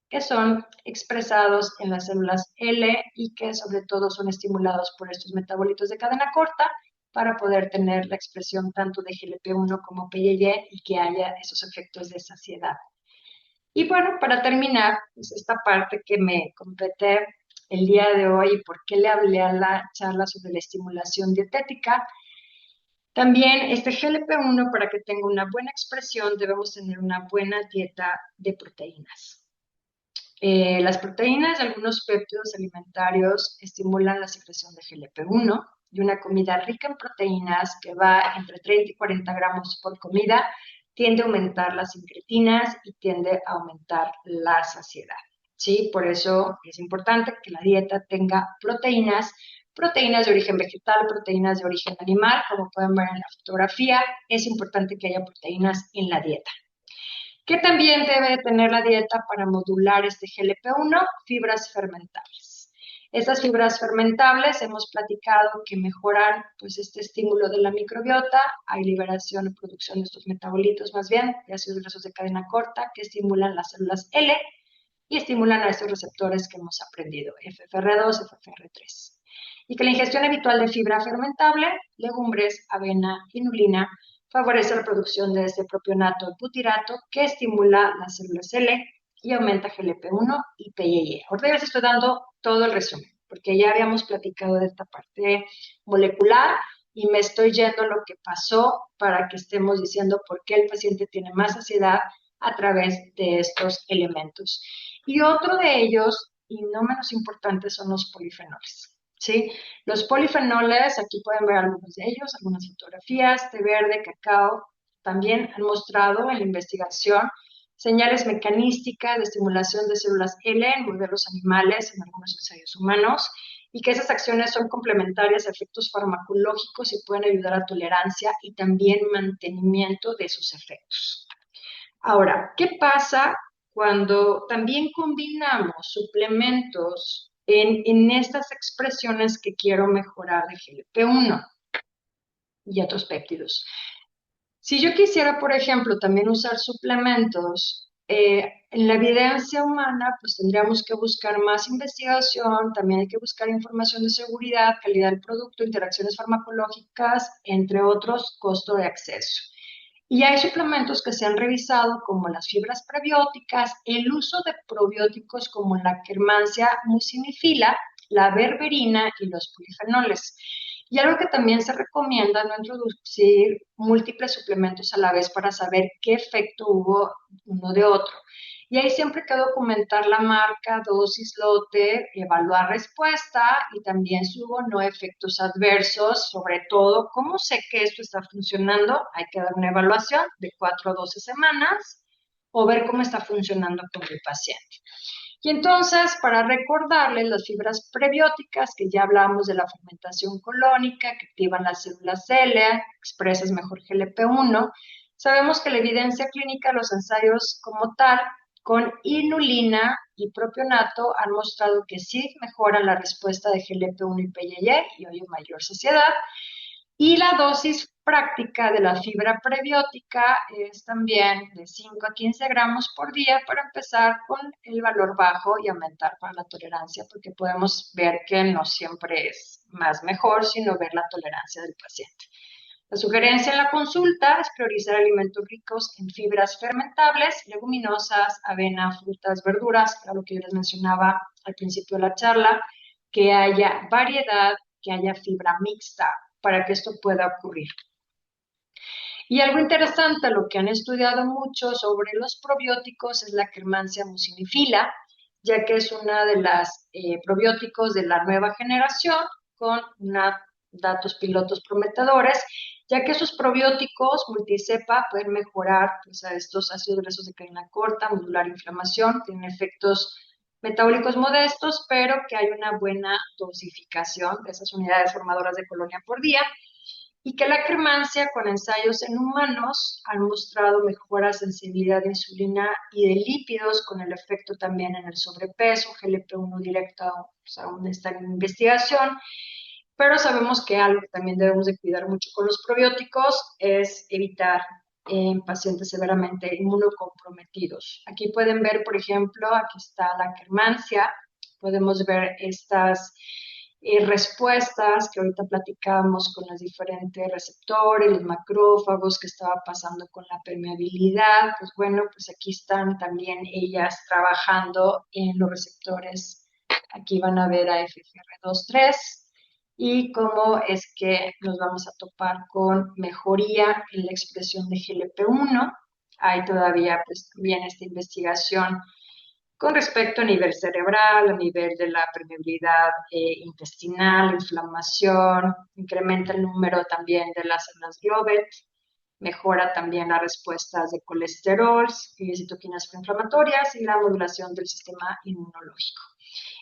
que son expresados en las células L y que sobre todo son estimulados por estos metabolitos de cadena corta para poder tener la expresión tanto de GLP-1 como PYY y que haya esos efectos de saciedad. Y bueno, para terminar, pues esta parte que me compete el día de hoy y por qué le hablé a la charla sobre la estimulación dietética. También este GLP-1, para que tenga una buena expresión, debemos tener una buena dieta de proteínas. Las proteínas de algunos péptidos alimentarios estimulan la secreción de GLP-1 y una comida rica en proteínas que va entre 30 y 40 gramos por comida tiende a aumentar las incretinas y tiende a aumentar la saciedad. ¿Sí? Por eso es importante que la dieta tenga proteínas de origen vegetal, proteínas de origen animal, como pueden ver en la fotografía, es importante que haya proteínas en la dieta. ¿Qué también debe tener la dieta para modular este GLP-1? Fibras fermentables. Estas fibras fermentables hemos platicado que mejoran pues, este estímulo de la microbiota, hay liberación y producción de estos metabolitos más bien, de ácidos grasos de cadena corta, que estimulan las células L y estimulan a estos receptores que hemos aprendido, FFR2, FFR3. Y que la ingestión habitual de fibra fermentable, legumbres, avena, inulina, favorece la producción de este propionato butirato que estimula las células L y aumenta GLP-1 y PYY. Ahorita ya les estoy dando todo el resumen, porque ya habíamos platicado de esta parte molecular y me estoy yendo a lo que pasó para que estemos diciendo por qué el paciente tiene más saciedad a través de estos elementos. Y otro de ellos, y no menos importante, son los polifenoles. ¿Sí? Los polifenoles, aquí pueden ver algunos de ellos, algunas fotografías, té verde, cacao, también han mostrado en la investigación señales mecanísticas de estimulación de células L en modelos animales, en algunos ensayos humanos, y que esas acciones son complementarias a efectos farmacológicos y pueden ayudar a tolerancia y también mantenimiento de sus efectos. Ahora, ¿qué pasa cuando también combinamos suplementos en estas expresiones que quiero mejorar de GLP-1 y otros péptidos? Si yo quisiera, por ejemplo, también usar suplementos, en la evidencia humana, pues tendríamos que buscar más investigación, también hay que buscar información de seguridad, calidad del producto, interacciones farmacológicas, entre otros, costo de acceso. Y hay suplementos que se han revisado como las fibras prebióticas, el uso de probióticos como la Akkermansia mucimifila, la berberina y los polifenoles. Y algo que también se recomienda es no introducir múltiples suplementos a la vez para saber qué efecto hubo uno de otro. Y ahí siempre hay que documentar la marca, dosis, lote, evaluar respuesta y también si hubo no efectos adversos, sobre todo, ¿cómo sé que esto está funcionando? Hay que dar una evaluación de 4 a 12 semanas o ver cómo está funcionando con el paciente. Y entonces, para recordarles las fibras prebióticas, que ya hablamos de la fermentación colónica, que activan las células L, expresas mejor GLP-1, sabemos que la evidencia clínica, los ensayos como tal, con inulina y propionato han mostrado que sí mejora la respuesta de GLP-1 y PYY y hay mayor saciedad. Y la dosis práctica de la fibra prebiótica es también de 5 a 15 gramos por día para empezar con el valor bajo y aumentar para la tolerancia, porque podemos ver que no siempre es más mejor, sino ver la tolerancia del paciente. La sugerencia en la consulta es priorizar alimentos ricos en fibras fermentables, leguminosas, avena, frutas, verduras, era lo que yo les mencionaba al principio de la charla, que haya variedad, que haya fibra mixta para que esto pueda ocurrir. Y algo interesante, lo que han estudiado mucho sobre los probióticos es la Akkermansia mucimifila, ya que es una de las probióticos de la nueva generación con una datos pilotos prometedores, ya que sus probióticos multicepa pueden mejorar pues, a estos ácidos grasos de cadena corta, modular inflamación, tienen efectos metabólicos modestos, pero que hay una buena dosificación de esas unidades formadoras de colonia por día y que la cremancia con ensayos en humanos han mostrado mejora sensibilidad de insulina y de lípidos con el efecto también en el sobrepeso, GLP-1 directo, pues aún está en investigación, pero sabemos que algo que también debemos de cuidar mucho con los probióticos es evitar en pacientes severamente inmunocomprometidos. Aquí pueden ver, por ejemplo, aquí está la quermancia, podemos ver estas respuestas que ahorita platicamos con los diferentes receptores, los macrófagos, que estaba pasando con la permeabilidad, pues bueno, pues aquí están también ellas trabajando en los receptores. Aquí van a ver a FGR2-3 y cómo es que nos vamos a topar con mejoría en la expresión de GLP-1. Hay todavía pues también esta investigación con respecto a nivel cerebral, a nivel de la permeabilidad intestinal, inflamación, incrementa el número también de las células Globet, mejora también las respuestas de colesterol y citoquinas proinflamatorias y la modulación del sistema inmunológico.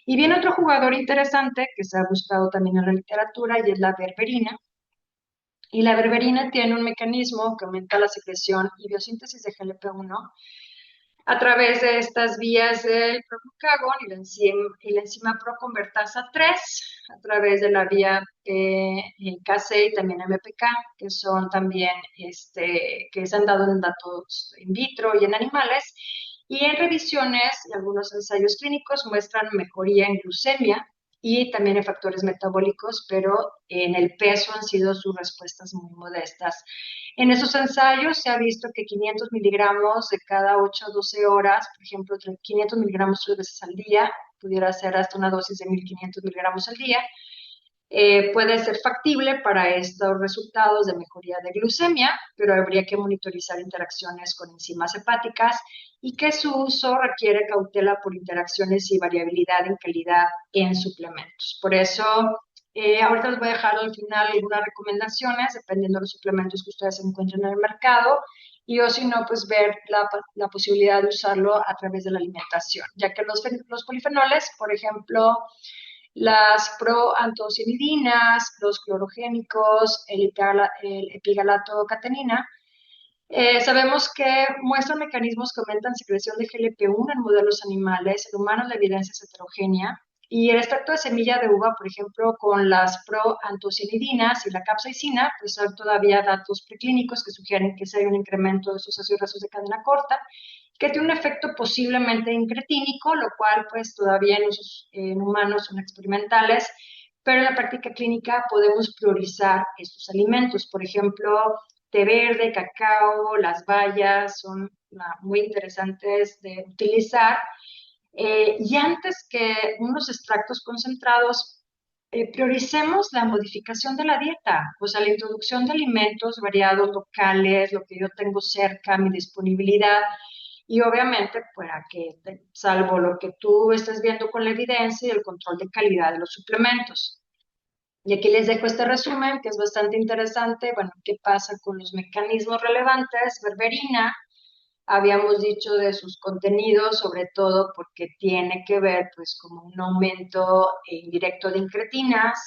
Y viene otro jugador interesante que se ha buscado también en la literatura y es la berberina. Y la berberina tiene un mecanismo que aumenta la secreción y biosíntesis de GLP-1 a través de estas vías del proclucagón y la enzima proconvertasa 3, a través de la vía KC y también MPK, que son también, que se han dado en datos in vitro y en animales, y en revisiones y algunos ensayos clínicos muestran mejoría en glucemia y también en factores metabólicos, pero en el peso han sido sus respuestas muy modestas. En esos ensayos se ha visto que 500 miligramos de cada 8 a 12 horas, por ejemplo, 500 miligramos 3 veces al día, pudiera ser hasta una dosis de 1500 miligramos al día, puede ser factible para estos resultados de mejoría de glucemia, pero habría que monitorizar interacciones con enzimas hepáticas y que su uso requiere cautela por interacciones y variabilidad en calidad en suplementos. Por eso, ahorita les voy a dejar al final algunas recomendaciones, dependiendo de los suplementos que ustedes encuentren en el mercado, y o si no, pues ver la posibilidad de usarlo a través de la alimentación, ya que los polifenoles, por ejemplo, las proantocianidinas, los clorogénicos, el epigalato catenina, sabemos que muestran mecanismos que aumentan secreción de GLP-1 en modelos animales, en humanos la evidencia es heterogénea, y el extracto de semilla de uva, por ejemplo, con las proantocianidinas y la capsaicina, pues hay todavía datos preclínicos que sugieren que hay un incremento de esos ácidos grasos de cadena corta, que tiene un efecto posiblemente incretínico, lo cual pues todavía en humanos son experimentales, pero en la práctica clínica podemos priorizar estos alimentos. Por ejemplo, té verde, cacao, las bayas son muy interesantes de utilizar. Y antes que unos extractos concentrados, prioricemos la modificación de la dieta, o sea, la introducción de alimentos variados, locales, lo que yo tengo cerca, mi disponibilidad, y obviamente para que, salvo lo que tú estés viendo con la evidencia y el control de calidad de los suplementos. Y aquí les dejo este resumen que es bastante interesante. Bueno, ¿qué pasa con los mecanismos relevantes? Berberina, habíamos dicho de sus contenidos, sobre todo porque tiene que ver pues como un aumento indirecto de incretinas,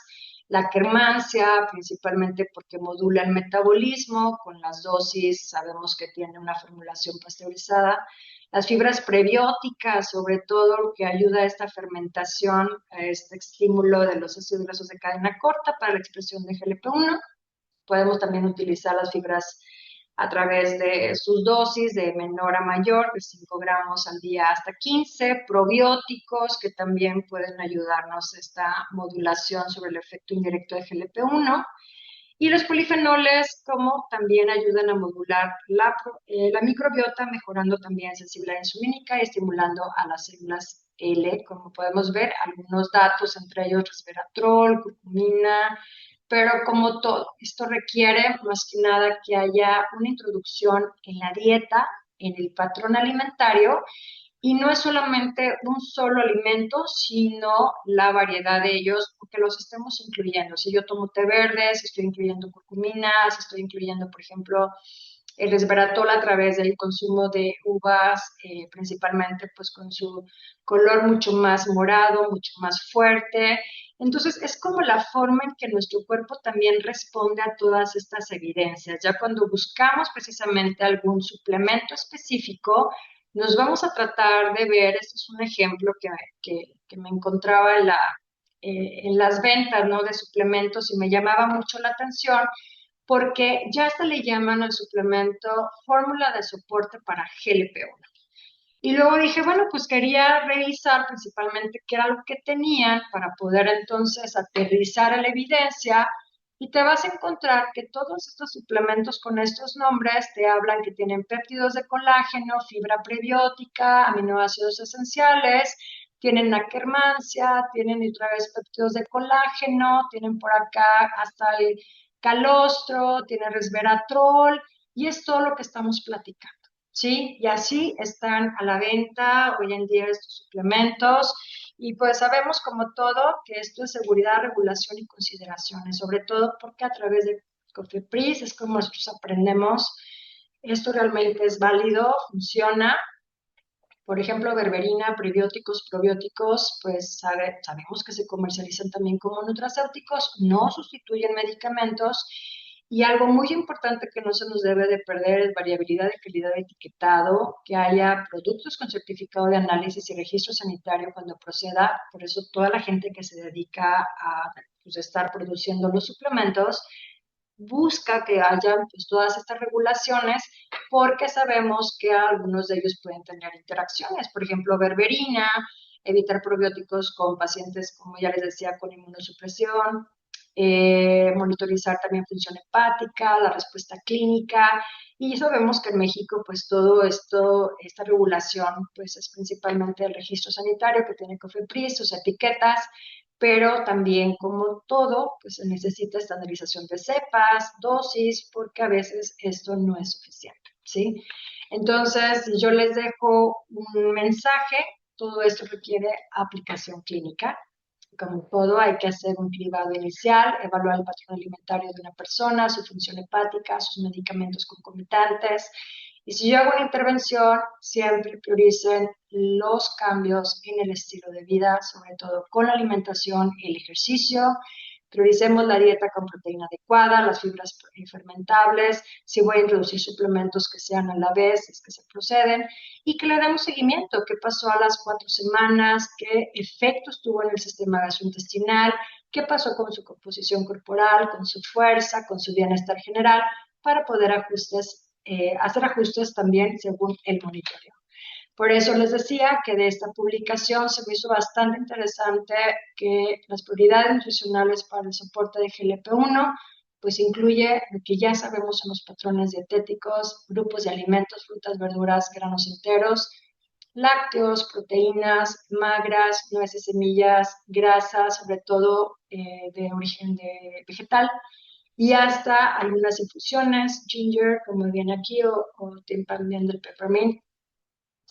la quermancia, principalmente porque modula el metabolismo, con las dosis sabemos que tiene una formulación pasteurizada, las fibras prebióticas, sobre todo, que ayuda a esta fermentación, a este estímulo de los ácidos grasos de cadena corta para la expresión de GLP-1. Podemos también utilizar las fibras a través de sus dosis de menor a mayor, de 5 gramos al día hasta 15, probióticos que también pueden ayudarnos a esta modulación sobre el efecto indirecto de GLP-1. Y los polifenoles, como también ayudan a modular la microbiota, mejorando también sensibilidad insulínica y estimulando a las células L, como podemos ver, algunos datos, entre ellos resveratrol, curcumina, pero como todo, esto requiere más que nada que haya una introducción en la dieta, en el patrón alimentario, Y no es solamente un solo alimento, sino la variedad de ellos, porque los estemos incluyendo. Si yo tomo té verde, si estoy incluyendo curcuminas, si estoy incluyendo, por ejemplo, el resveratrol a través del consumo de uvas, principalmente pues con su color mucho más morado, mucho más fuerte. Entonces es como la forma en que nuestro cuerpo también responde a todas estas evidencias. Ya cuando buscamos precisamente algún suplemento específico, nos vamos a tratar de ver, este es un ejemplo que me encontraba en las ventas, ¿no? De suplementos y me llamaba mucho la atención porque ya se le llaman al suplemento fórmula de soporte para GLP-1. Y luego dije, bueno, pues quería revisar principalmente qué era lo que tenían para poder entonces aterrizar a la evidencia y te vas a encontrar que todos estos suplementos con estos nombres te hablan que tienen péptidos de colágeno, fibra prebiótica, aminoácidos esenciales, tienen Akkermansia, tienen otra vez péptidos de colágeno, tienen por acá hasta el calostro, tiene resveratrol y es todo lo que estamos platicando. ¿Sí? Y así están a la venta hoy en día estos suplementos. Y pues sabemos como todo que esto es seguridad, regulación y consideraciones, sobre todo porque a través de COFEPRIS es como nosotros aprendemos, esto realmente es válido, funciona. Por ejemplo, berberina, prebióticos, probióticos, pues sabemos que se comercializan también como nutracéuticos, no sustituyen medicamentos. Y algo muy importante que no se nos debe de perder es variabilidad de calidad de etiquetado, que haya productos con certificado de análisis y registro sanitario cuando proceda. Por eso toda la gente que se dedica a pues, estar produciendo los suplementos busca que haya pues, todas estas regulaciones porque sabemos que algunos de ellos pueden tener interacciones. Por ejemplo, berberina, evitar probióticos con pacientes, como ya les decía, con inmunosupresión, monitorizar también función hepática, la respuesta clínica. Y sabemos que en México, pues todo esto, esta regulación, pues es principalmente el registro sanitario que tiene COFEPRIS, sus etiquetas, pero también como todo, pues se necesita estandarización de cepas, dosis, porque a veces esto no es suficiente, ¿sí? Entonces, si yo les dejo un mensaje, todo esto requiere aplicación clínica. Como todo, hay que hacer un cribado inicial, evaluar el patrón alimentario de una persona, su función hepática, sus medicamentos concomitantes. Y si yo hago una intervención, siempre prioricen los cambios en el estilo de vida, sobre todo con la alimentación y el ejercicio. Prioricemos la dieta con proteína adecuada, las fibras fermentables, si voy a introducir suplementos que sean a la vez, es que se proceden, y que le demos seguimiento, qué pasó a las 4 semanas, qué efectos tuvo en el sistema gastrointestinal, qué pasó con su composición corporal, con su fuerza, con su bienestar general, para poder hacer ajustes también según el monitoreo. Por eso les decía que de esta publicación se me hizo bastante interesante que las prioridades nutricionales para el soporte de GLP-1 pues incluye lo que ya sabemos en los patrones dietéticos, grupos de alimentos, frutas, verduras, granos enteros, lácteos, proteínas, magras, nueces, semillas, grasas, sobre todo de origen vegetal, y hasta algunas infusiones, ginger, como viene aquí, o también del peppermint,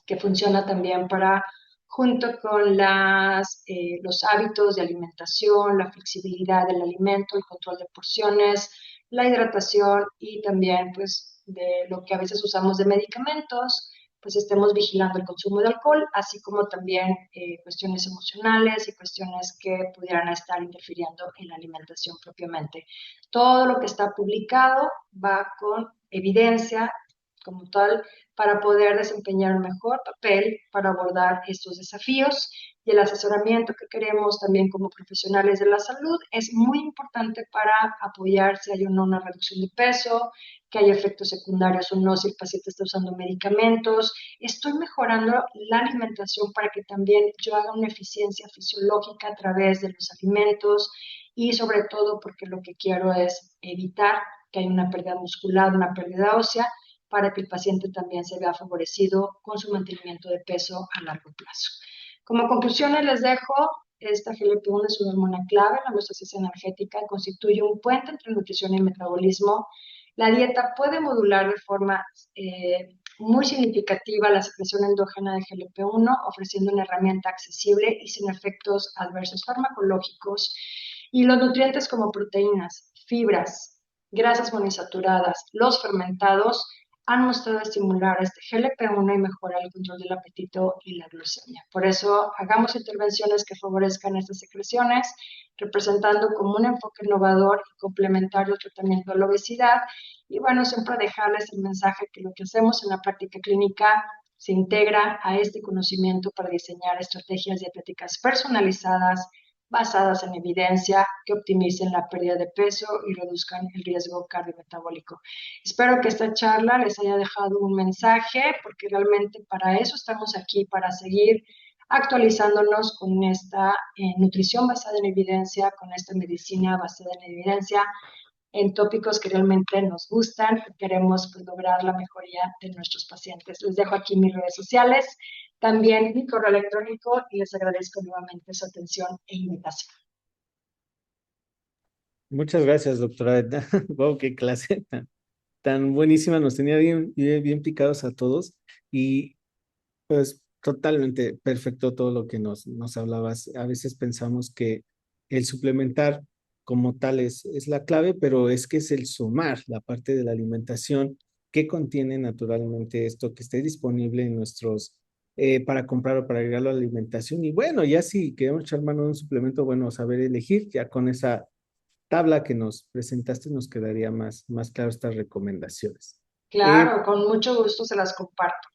que funciona también para, junto con los hábitos de alimentación, la flexibilidad del alimento, el control de porciones, la hidratación y también pues de lo que a veces usamos de medicamentos, pues estemos vigilando el consumo de alcohol, así como también cuestiones emocionales y cuestiones que pudieran estar interfiriendo en la alimentación propiamente. Todo lo que está publicado va con evidencia como tal para poder desempeñar un mejor papel para abordar estos desafíos. Y el asesoramiento que queremos también como profesionales de la salud es muy importante para apoyar si hay o no una reducción de peso, que hay efectos secundarios o no, si el paciente está usando medicamentos. Estoy mejorando la alimentación para que también yo haga una eficiencia fisiológica a través de los alimentos y sobre todo porque lo que quiero es evitar que haya una pérdida muscular, una pérdida ósea, para que el paciente también se vea favorecido con su mantenimiento de peso a largo plazo. Como conclusiones les dejo, esta GLP-1 es una hormona clave en la homeostasis energética, constituye un puente entre nutrición y metabolismo. La dieta puede modular de forma muy significativa la secreción endógena de GLP-1, ofreciendo una herramienta accesible y sin efectos adversos farmacológicos. Y los nutrientes como proteínas, fibras, grasas monoinsaturadas, los fermentados, han mostrado estimular este GLP-1 y mejorar el control del apetito y la glucemia. Por eso, hagamos intervenciones que favorezcan estas secreciones, representando como un enfoque innovador y complementario al tratamiento de la obesidad. Y bueno, siempre dejarles el mensaje que lo que hacemos en la práctica clínica se integra a este conocimiento para diseñar estrategias dietéticas personalizadas, basadas en evidencia, que optimicen la pérdida de peso y reduzcan el riesgo cardiometabólico. Espero que esta charla les haya dejado un mensaje, porque realmente para eso estamos aquí, para seguir actualizándonos con esta nutrición basada en evidencia, con esta medicina basada en evidencia, en tópicos que realmente nos gustan y queremos pues, lograr la mejoría de nuestros pacientes. Les dejo aquí mis redes sociales, también mi correo electrónico y les agradezco nuevamente su atención e invitación. Muchas gracias, doctora. Wow, qué clase tan buenísima. Nos tenía bien picados a todos. Y pues totalmente perfecto todo lo que nos hablabas. A veces pensamos que el suplementar como tal es la clave, pero es que es el sumar la parte de la alimentación que contiene naturalmente esto que esté disponible en nuestros, para comprar o para agregarlo a la alimentación. Y bueno, ya si queremos echar mano de un suplemento, bueno, saber elegir, ya con esa tabla que nos presentaste nos quedaría más claro estas recomendaciones. Eh, Claro, con mucho gusto se las comparto.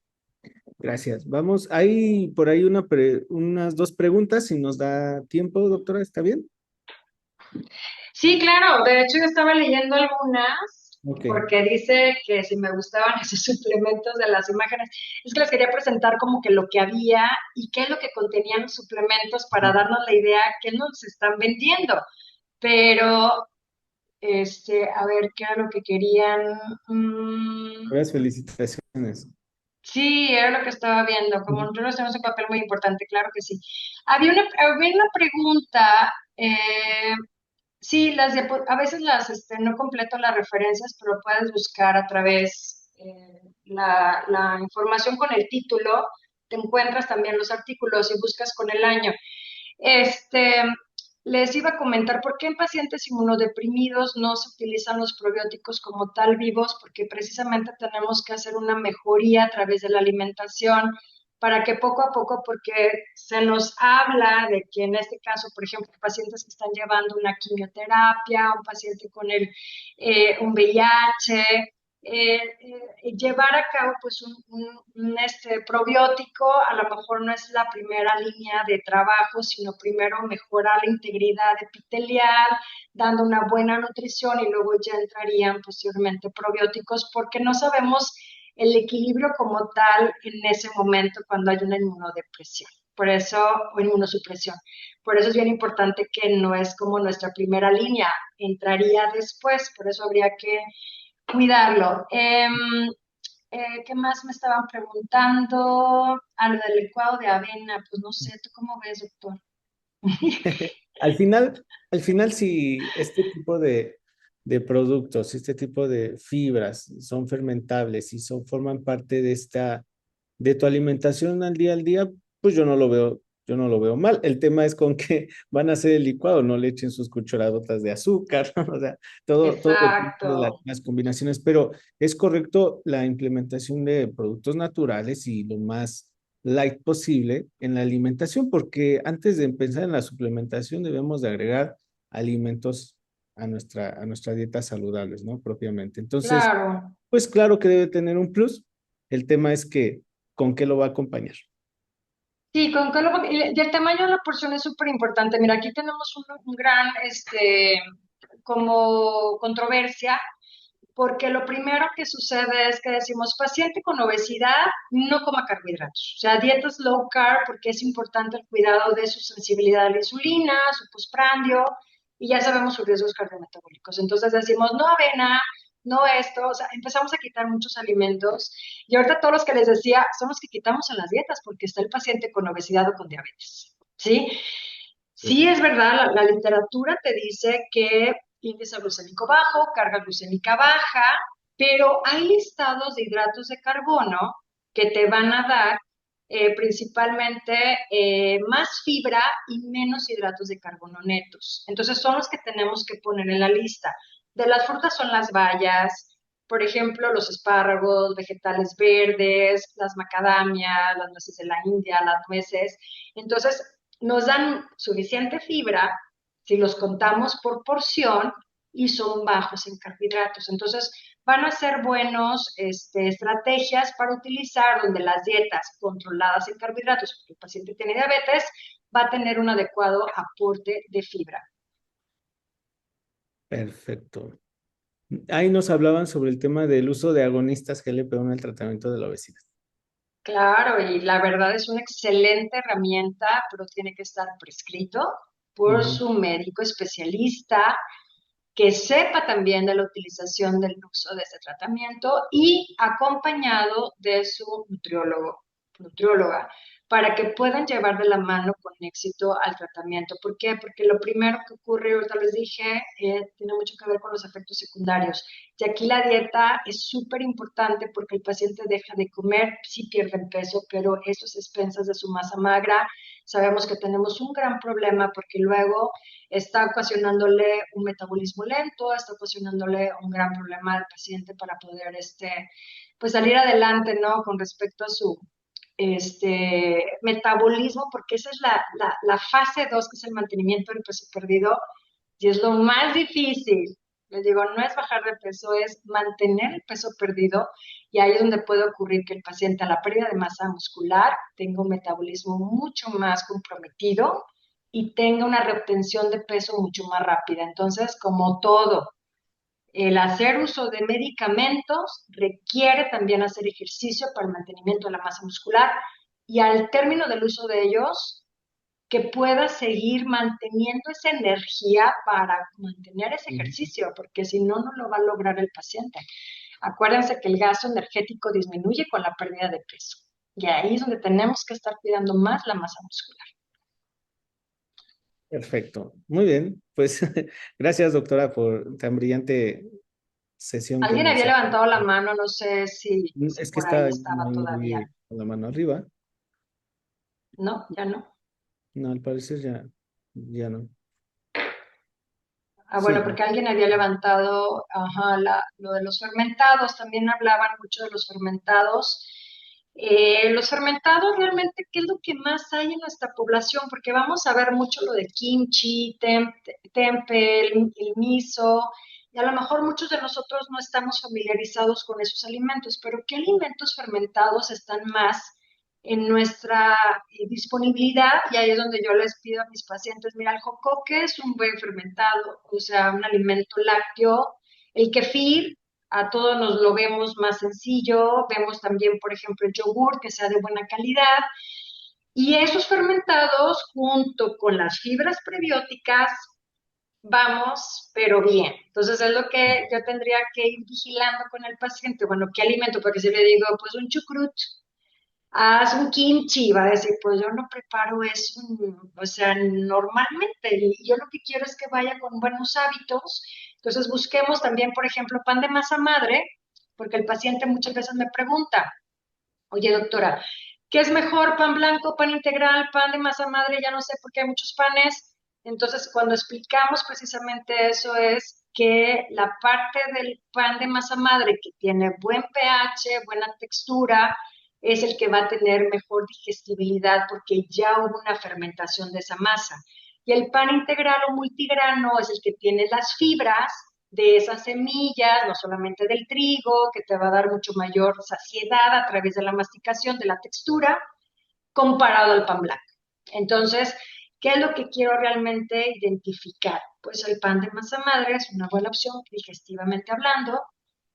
Gracias. Vamos, hay por ahí unas dos preguntas, si nos da tiempo, doctora, ¿está bien? Sí, claro, de hecho yo estaba leyendo algunas Ok. porque dice que si me gustaban esos suplementos de las imágenes, es que les quería presentar como que lo que había y qué es lo que contenían los suplementos para darnos la idea que nos están vendiendo. Pero, a ver, ¿qué era lo que querían? Buenas felicitaciones. Sí, era lo que estaba viendo. Como Ujú. nosotros tenemos un papel muy importante, claro que sí. Había una pregunta. Sí, a veces no completo las referencias, pero puedes buscar a través la información con el título, te encuentras también los artículos y buscas con el año. Este, Les iba a comentar por qué en pacientes inmunodeprimidos no se utilizan los probióticos como tal vivos, porque precisamente tenemos que hacer una mejoría a través de la alimentación para que poco a poco, porque se nos habla de que en este caso, por ejemplo, pacientes que están llevando una quimioterapia, un paciente con un VIH, llevar a cabo pues un probiótico a lo mejor no es la primera línea de trabajo, sino primero mejorar la integridad epitelial, dando una buena nutrición y luego ya entrarían posteriormente probióticos porque no sabemos el equilibrio como tal en ese momento cuando hay una inmunodepresión. Por eso, o inmunosupresión. Por eso es bien importante que no es como nuestra primera línea, entraría después, por eso habría que cuidarlo. ¿Qué más me estaban preguntando? A lo del licuado de avena, pues no sé, ¿tú cómo ves, doctor? Al final, si este tipo de productos, este tipo de fibras son fermentables y forman parte de tu alimentación al día, pues yo no lo veo mal. El tema es con que van a hacer el licuado, no le echen sus cucharadotas de azúcar, ¿no? O sea, todo depende de Exacto, las combinaciones, pero es correcto la implementación de productos naturales y lo más light posible en la alimentación, porque antes de empezar en la suplementación debemos de agregar alimentos a nuestra dieta saludables, ¿no? Propiamente. Entonces, claro. pues claro que debe tener un plus. El tema es que, ¿con qué lo va a acompañar? Sí, y el tamaño de la porción es súper importante. Mira, aquí tenemos un gran, como controversia, porque lo primero que sucede es que decimos, paciente con obesidad, no coma carbohidratos. O sea, dietas low carb, porque es importante el cuidado de su sensibilidad a la insulina, su postprandio, y ya sabemos sus riesgos cardiometabólicos. Entonces decimos, no avena, no esto, o sea, empezamos a quitar muchos alimentos. Y ahorita todos los que les decía son los que quitamos en las dietas, porque está el paciente con obesidad o con diabetes. ¿Sí? Sí, es verdad, la literatura te dice que índice glucémico bajo, carga glucémica baja, pero hay listados de hidratos de carbono que te van a dar principalmente más fibra y menos hidratos de carbono netos. Entonces son los que tenemos que poner en la lista. De las frutas son las bayas, por ejemplo, los espárragos, vegetales verdes, las macadamias, las nueces de la India, las nueces. Entonces nos dan suficiente fibra si los contamos por porción y son bajos en carbohidratos. Entonces, van a ser buenos estrategias para utilizar donde las dietas controladas en carbohidratos, porque el paciente tiene diabetes, va a tener un adecuado aporte de fibra. Perfecto. Ahí nos hablaban sobre el tema del uso de agonistas GLP-1 en el tratamiento de la obesidad. Claro, y la verdad es una excelente herramienta, pero tiene que estar prescrito por Ujú. su médico especialista que sepa también de la utilización del uso de este tratamiento y acompañado de su nutrióloga, para que puedan llevar de la mano con éxito al tratamiento. ¿Por qué? Porque lo primero que ocurre, ahorita les dije, tiene mucho que ver con los efectos secundarios. Y aquí la dieta es súper importante porque el paciente deja de comer, sí pierden peso, pero eso es expensas de su masa magra. Sabemos que tenemos un gran problema porque luego está ocasionándole un metabolismo lento, está ocasionándole un gran problema al paciente para poder pues salir adelante, ¿no? Con respecto a su metabolismo, porque esa es la fase 2 que es el mantenimiento del peso perdido, y es lo más difícil. Les digo, no es bajar de peso, es mantener el peso perdido, y ahí es donde puede ocurrir que el paciente a la pérdida de masa muscular tenga un metabolismo mucho más comprometido y tenga una retención de peso mucho más rápida. Entonces, como todo, el hacer uso de medicamentos requiere también hacer ejercicio para el mantenimiento de la masa muscular y al término del uso de ellos, que pueda seguir manteniendo esa energía para mantener ese Ujú. ejercicio, porque si no, no lo va a lograr el paciente. Acuérdense que el gasto energético disminuye con la pérdida de peso. Y ahí es donde tenemos que estar cuidando más la masa muscular. Perfecto. Muy bien. Pues gracias, doctora, por tan brillante sesión que Alguien nos había ha... levantado la mano, no sé si Es que por ahí está estaba todavía. muy con la mano arriba. No, ya no. No, al parecer ya no. Ah, bueno, Sí. porque alguien había levantado, ajá, lo de los fermentados, también hablaban mucho de los fermentados. Los fermentados realmente, ¿qué es lo que más hay en nuestra población? Porque vamos a ver mucho lo de kimchi, tempe, el miso, y a lo mejor muchos de nosotros no estamos familiarizados con esos alimentos, pero ¿qué alimentos fermentados están más en nuestra disponibilidad? Y ahí es donde yo les pido a mis pacientes, mira, el jocoque es un buen fermentado, o sea, un alimento lácteo. El kefir, a todos nos lo vemos más sencillo. Vemos también, por ejemplo, el yogur, que sea de buena calidad. Y esos fermentados, junto con las fibras prebióticas, vamos, pero bien. Entonces es lo que yo tendría que ir vigilando con el paciente. Bueno, ¿qué alimento? Porque si le digo, pues un chucrut, haz un kimchi, va a decir, pues yo no preparo eso, o sea, normalmente, y yo lo que quiero es que vaya con buenos hábitos. Entonces busquemos también, por ejemplo, pan de masa madre, porque el paciente muchas veces me pregunta, oye doctora, ¿qué es mejor, pan blanco, pan integral, pan de masa madre? Ya no sé por qué hay muchos panes. Entonces, cuando explicamos precisamente eso es que la parte del pan de masa madre que tiene buen pH, buena textura, es el que va a tener mejor digestibilidad porque ya hubo una fermentación de esa masa. Y el pan integral o multigrano es el que tiene las fibras de esas semillas, no solamente del trigo, que te va a dar mucho mayor saciedad a través de la masticación, de la textura, comparado al pan blanco. Entonces, ¿qué es lo que quiero realmente identificar? Pues el pan de masa madre es una buena opción digestivamente hablando,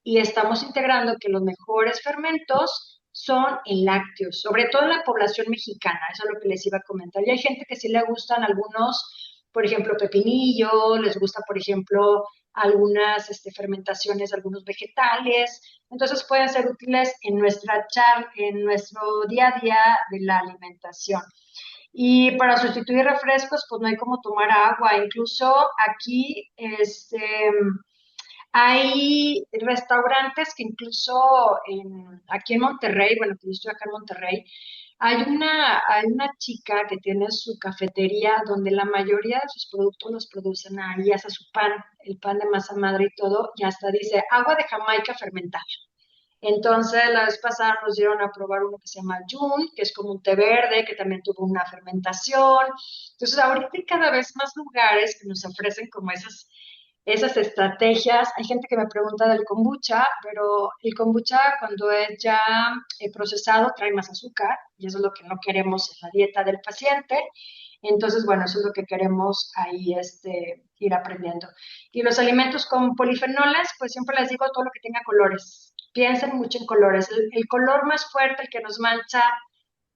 y estamos integrando que los mejores fermentos son en lácteos, sobre todo en la población mexicana. Eso es lo que les iba a comentar. Y hay gente que sí le gustan algunos, por ejemplo, pepinillo, les gusta, por ejemplo, algunas fermentaciones de algunos vegetales. Entonces pueden ser útiles en nuestro día a día de la alimentación. Y para sustituir refrescos, pues no hay como tomar agua. Incluso aquí, Hay restaurantes que incluso aquí en Monterrey, bueno, que yo estoy acá en Monterrey, hay una chica que tiene su cafetería donde la mayoría de sus productos los producen ahí, hace su pan, el pan de masa madre y todo, y hasta dice agua de Jamaica fermentada. Entonces, la vez pasada nos dieron a probar uno que se llama Jun, que es como un té verde, que también tuvo una fermentación. Entonces, ahorita hay cada vez más lugares que nos ofrecen como esas estrategias. Hay gente que me pregunta del kombucha, pero el kombucha cuando es ya procesado trae más azúcar y eso es lo que no queremos en la dieta del paciente. Entonces, bueno, eso es lo que queremos ahí ir aprendiendo. Y los alimentos con polifenoles, pues siempre les digo todo lo que tenga colores. Piensen mucho en colores. El color más fuerte, el que nos mancha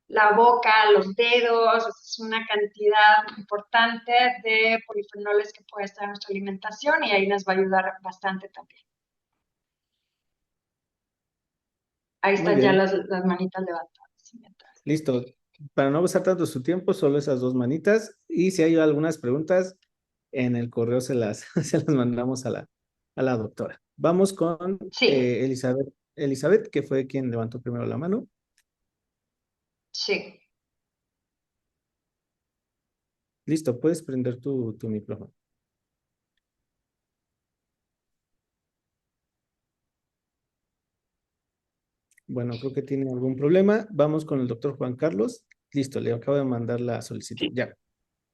la boca, los dedos, es una cantidad importante de polifenoles que puede estar en nuestra alimentación y ahí nos va a ayudar bastante también. Ahí Muy están ya bien, las manitas levantadas. ¿Sí? listo. Para no pasar tanto su tiempo, solo esas dos manitas. Y si hay algunas preguntas, en el correo se las mandamos a la doctora. Vamos con Sí, Elizabeth. Elizabeth, que fue quien levantó primero la mano. sí. Listo, puedes prender tu micrófono. Bueno, creo que tiene algún problema. Vamos con el doctor Juan Carlos. Listo, le acabo de mandar la solicitud. Ya.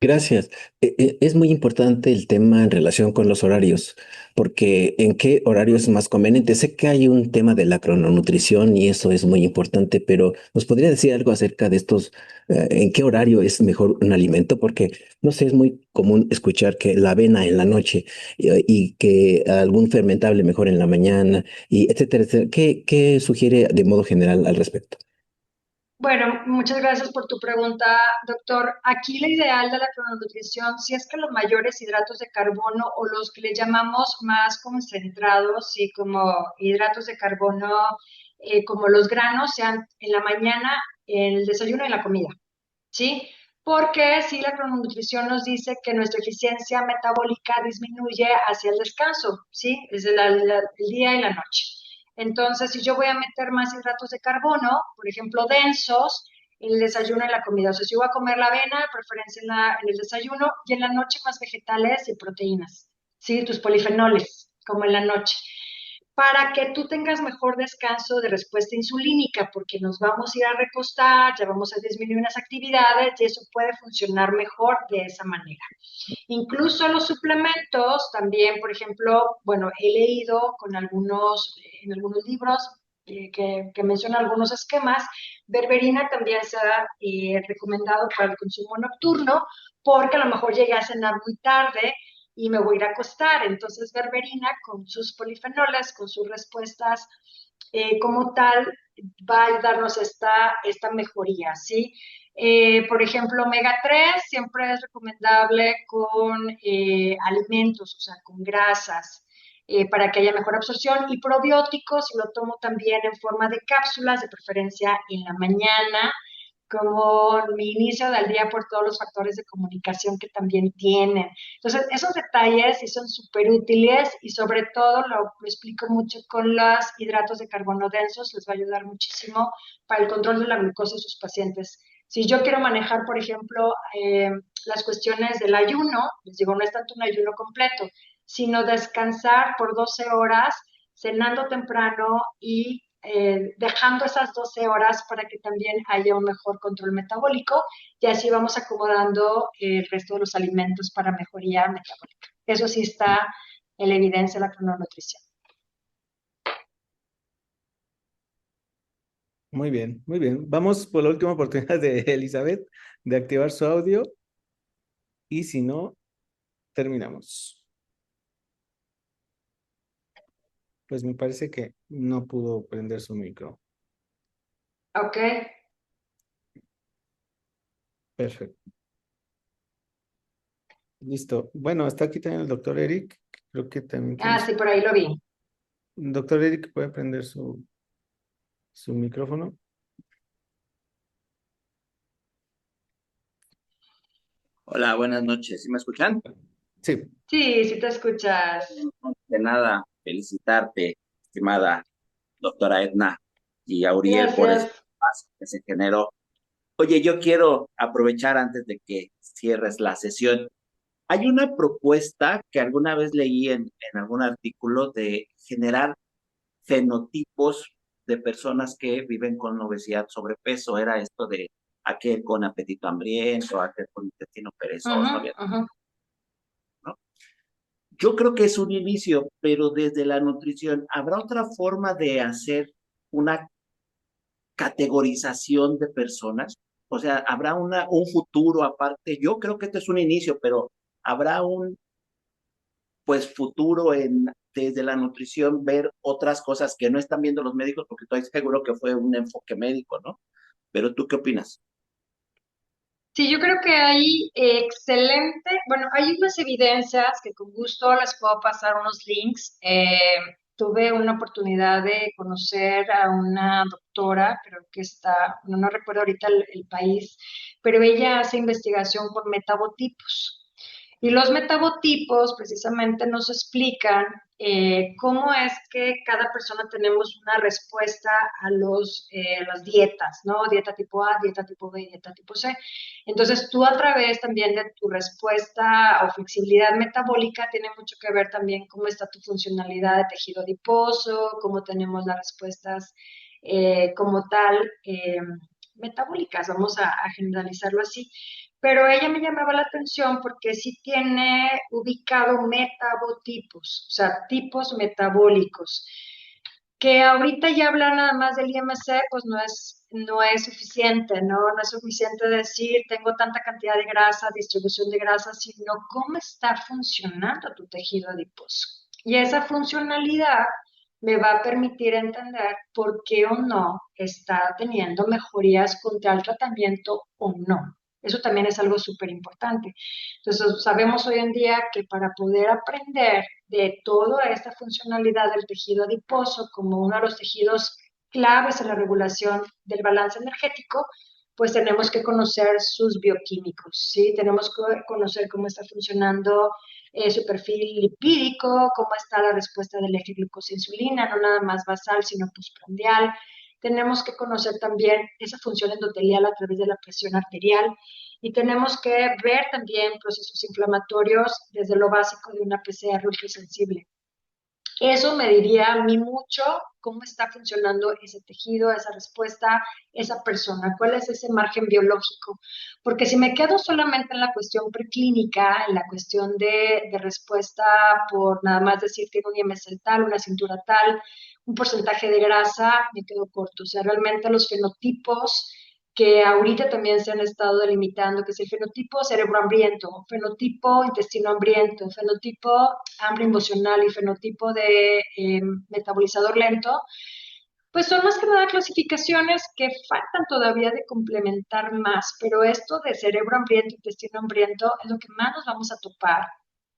Gracias. Es muy importante el tema en relación con los horarios, porque ¿en qué horario es más conveniente? Sé que hay un tema de la crononutrición y eso es muy importante, pero ¿nos podría decir algo acerca de estos, en qué horario es mejor un alimento? Porque, no sé, es muy común escuchar que la avena en la noche y que algún fermentable mejor en la mañana, y etcétera, etcétera. ¿Qué sugiere de modo general al respecto? Bueno, muchas gracias por tu pregunta, doctor. Aquí la ideal de la crononutrición, si es que los mayores hidratos de carbono o los que le llamamos más concentrados, sí, como hidratos de carbono, como los granos, sean en la mañana, en el desayuno y en la comida, ¿sí? Porque si la crononutrición nos dice que nuestra eficiencia metabólica disminuye hacia el descanso, ¿sí? Es el día y la noche. Entonces, si yo voy a meter más hidratos de carbono, por ejemplo, densos, en el desayuno y en la comida. O sea, si yo voy a comer la avena, de preferencia en el desayuno, y en la noche más vegetales y proteínas, ¿sí? Tus polifenoles, como en la noche para que tú tengas mejor descanso de respuesta insulínica, porque nos vamos a ir a recostar, ya vamos a disminuir unas actividades y eso puede funcionar mejor de esa manera. Incluso los suplementos, también, por ejemplo, bueno, he leído en algunos libros que mencionan algunos esquemas, berberina también se ha recomendado para el consumo nocturno, porque a lo mejor llegué a cenar muy tarde y me voy a ir a acostar. Entonces, berberina con sus polifenoles, con sus respuestas como tal, va a ayudarnos esta mejoría, ¿sí? Por ejemplo, omega 3 siempre es recomendable con alimentos, o sea, con grasas, para que haya mejor absorción. Y probióticos, lo tomo también en forma de cápsulas, de preferencia en la mañana, como mi inicio del día por todos los factores de comunicación que también tienen. Entonces, esos detalles sí son súper útiles y sobre todo lo explico mucho con los hidratos de carbono densos, les va a ayudar muchísimo para el control de la glucosa de sus pacientes. Si yo quiero manejar, por ejemplo, las cuestiones del ayuno, les digo, no es tanto un ayuno completo, sino descansar por 12 horas, cenando temprano y dejando esas 12 horas para que también haya un mejor control metabólico y así vamos acomodando el resto de los alimentos para mejoría metabólica. Eso sí está en la evidencia de la crononutrición. Muy bien, muy bien. Vamos por la última oportunidad de Elizabeth de activar su audio y si no, terminamos. Pues me parece que no pudo prender su micro. ¿Ok? Perfecto. Listo. Bueno, está aquí también el doctor Eric. Creo que también tiene Ah, su... sí, por ahí lo vi. Doctor Eric, ¿puede prender su micrófono? Hola, buenas noches. ¿Sí me escuchan? Sí, Sí, sí te escuchas. De nada. felicitarte, estimada doctora Edna y a Uriel por ese Gracias. espacio que se generó. Oye, yo quiero aprovechar antes de que cierres la sesión. Hay una propuesta que alguna vez leí en algún artículo de generar fenotipos de personas que viven con obesidad, sobrepeso. Era esto de aquel con apetito hambriento, aquel con intestino Ujú, perezoso, ujú. ¿no? Yo creo que es un inicio, pero desde la nutrición, ¿habrá otra forma de hacer una categorización de personas? O sea, ¿habrá un futuro aparte? Yo creo que este es un inicio, pero ¿habrá un pues futuro en desde la nutrición ver otras cosas que no están viendo los médicos? Porque estoy seguro que fue un enfoque médico, ¿no? Pero ¿tú qué opinas? Sí, yo creo que hay excelente, bueno, hay unas evidencias que con gusto les puedo pasar unos links. Tuve una oportunidad de conocer a una doctora, creo que está, no recuerdo ahorita el país, pero ella hace investigación por metabotipos. Y los metabotipos precisamente nos explican cómo es que cada persona tenemos una respuesta a las dietas, ¿no? Dieta tipo A, dieta tipo B, dieta tipo C. Entonces, tú a través también de tu respuesta o flexibilidad metabólica tiene mucho que ver también cómo está tu funcionalidad de tejido adiposo, cómo tenemos las respuestas como tal metabólicas, vamos a generalizarlo así. Pero ella me llamaba la atención porque sí tiene ubicado metabotipos, o sea, tipos metabólicos, que ahorita ya hablar nada más del IMC, pues no es suficiente, ¿no? No es suficiente decir, tengo tanta cantidad de grasa, distribución de grasa, sino cómo está funcionando tu tejido adiposo. Y esa funcionalidad me va a permitir entender por qué o no está teniendo mejorías contra el tratamiento o no. Eso también es algo súper importante. Entonces, sabemos hoy en día que para poder aprender de toda esta funcionalidad del tejido adiposo como uno de los tejidos claves en la regulación del balance energético, pues tenemos que conocer sus bioquímicos, ¿sí? Tenemos que conocer cómo está funcionando su perfil lipídico, cómo está la respuesta del eje glucosa-insulina, no nada más basal, sino postprandial. Tenemos que conocer también esa función endotelial a través de la presión arterial y tenemos que ver también procesos inflamatorios desde lo básico de una PCR ultrasensible. Eso me diría a mí mucho cómo está funcionando ese tejido, esa respuesta, esa persona, cuál es ese margen biológico. Porque si me quedo solamente en la cuestión preclínica, en la cuestión de respuesta por nada más decir tiene un IMC tal, una cintura tal, un porcentaje de grasa, me quedo corto. O sea, realmente los fenotipos que ahorita también se han estado delimitando, que es el fenotipo cerebro hambriento, fenotipo intestino hambriento, fenotipo hambre emocional y fenotipo de metabolizador lento, pues son más que nada clasificaciones que faltan todavía de complementar más, pero esto de cerebro hambriento, intestino hambriento, es lo que más nos vamos a topar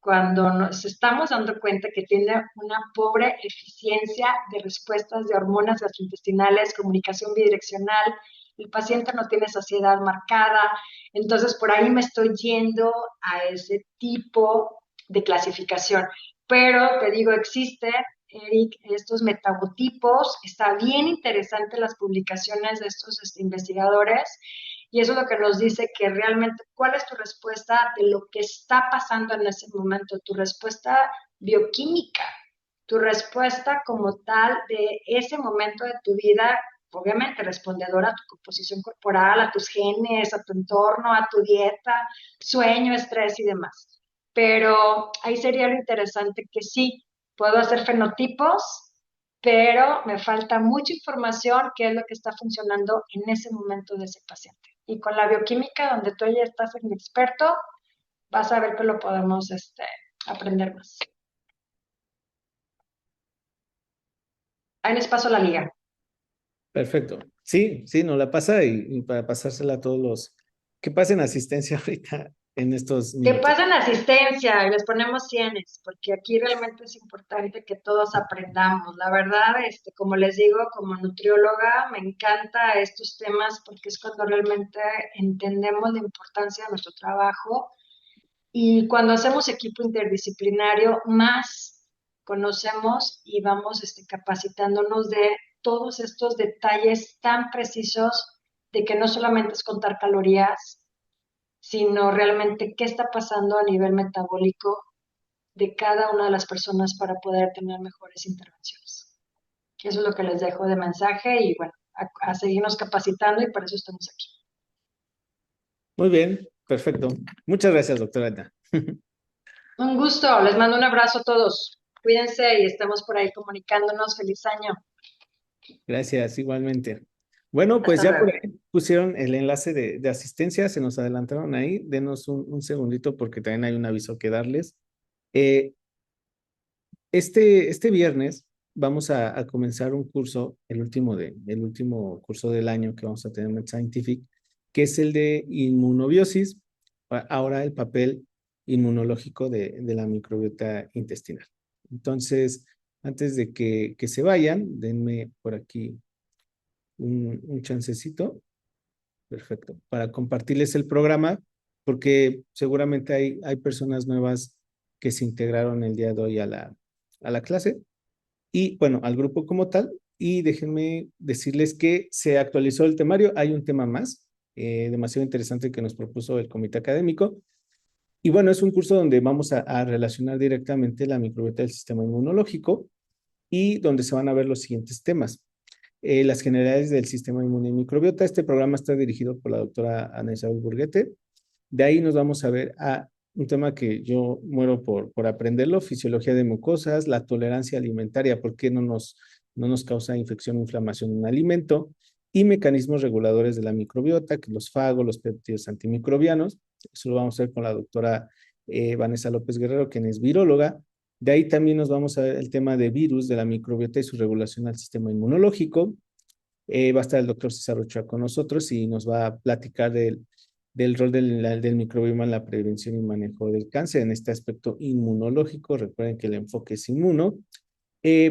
cuando nos estamos dando cuenta que tiene una pobre eficiencia de respuestas de hormonas gastrointestinales, comunicación bidireccional, el paciente no tiene saciedad marcada, entonces por ahí me estoy yendo a ese tipo de clasificación. Pero te digo, existe Eric, estos metabotipos. Está bien interesante las publicaciones de estos investigadores y eso es lo que nos dice que realmente cuál es tu respuesta de lo que está pasando en ese momento, tu respuesta bioquímica, tu respuesta como tal de ese momento de tu vida, obviamente respondedora a tu composición corporal, a tus genes, a tu entorno, a tu dieta, sueño, estrés y demás. Pero ahí sería lo interesante que sí, puedo hacer fenotipos, pero me falta mucha información, qué es lo que está funcionando en ese momento de ese paciente. Y con la bioquímica, donde tú ya estás en experto, vas a ver que lo podemos aprender más. Ahí les paso la liga. Perfecto. Sí, sí, nos la pasa y para pasársela a todos los que pasen asistencia ahorita en estos Que minutos. pasen asistencia y les ponemos cienes, porque aquí realmente es importante que todos aprendamos. La verdad, como les digo, como nutrióloga, me encanta estos temas porque es cuando realmente entendemos la importancia de nuestro trabajo y cuando hacemos equipo interdisciplinario, más conocemos y vamos capacitándonos de todos estos detalles tan precisos de que no solamente es contar calorías, sino realmente qué está pasando a nivel metabólico de cada una de las personas para poder tener mejores intervenciones. Eso es lo que les dejo de mensaje y bueno, a seguirnos capacitando y para eso estamos aquí. Muy bien, perfecto. Muchas gracias, doctora Edna. Un gusto, les mando un abrazo a todos. Cuídense y estamos por ahí comunicándonos. Feliz año. Gracias, igualmente. Bueno, pues Hasta ya por luego. ahí pusieron el enlace de asistencia, se nos adelantaron ahí. Denos un segundito porque también hay un aviso que darles. Eh, este viernes vamos a comenzar un curso, el último curso del año que vamos a tener en Scientific, que es el de inmunobiosis, ahora el papel inmunológico de la microbiota intestinal. Entonces, antes de que se vayan, denme por aquí un chancecito, perfecto, para compartirles el programa, porque seguramente hay personas nuevas que se integraron el día de hoy a la clase y bueno, al grupo como tal. Y déjenme decirles que se actualizó el temario. Hay un tema más demasiado interesante que nos propuso el comité académico. Y bueno, es un curso donde vamos a relacionar directamente la microbiota del sistema inmunológico y donde se van a ver los siguientes temas. Las generalidades del sistema inmune y microbiota. Este programa está dirigido por la doctora Ana Isabel Burguete. De ahí nos vamos a ver a un tema que yo muero por aprenderlo, fisiología de mucosas, la tolerancia alimentaria, por qué no nos causa infección o inflamación un alimento, y mecanismos reguladores de la microbiota, que los fagos, los péptidos antimicrobianos. Eso lo vamos a ver con la doctora Vanessa López Guerrero, quien es viróloga. De ahí también nos vamos a ver el tema de virus, de la microbiota y su regulación al sistema inmunológico. Va a estar el doctor César Ochoa con nosotros y nos va a platicar del rol del microbioma en la prevención y manejo del cáncer en este aspecto inmunológico. Recuerden que el enfoque es inmuno.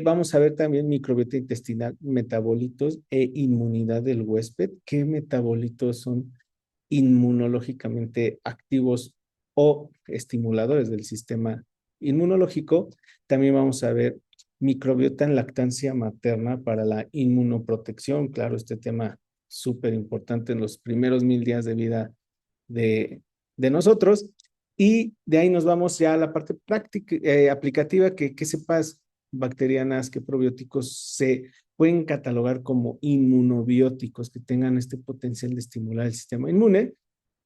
Vamos a ver también microbiota intestinal, metabolitos e inmunidad del huésped. ¿Qué metabolitos son inmunológicamente activos o estimuladores del sistema inmunológico? También vamos a ver microbiota en lactancia materna para la inmunoprotección. Claro, este tema súper importante en los primeros 1000 días de vida de nosotros. Y de ahí nos vamos ya a la parte práctica, aplicativa, que sepas bacterianas, qué probióticos se pueden catalogar como inmunobióticos, que tengan este potencial de estimular el sistema inmune.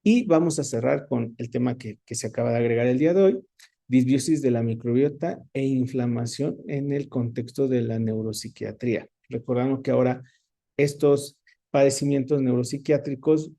Y vamos a cerrar con el tema que se acaba de agregar el día de hoy, disbiosis de la microbiota e inflamación en el contexto de la neuropsiquiatría. Recordamos que ahora estos padecimientos neuropsiquiátricos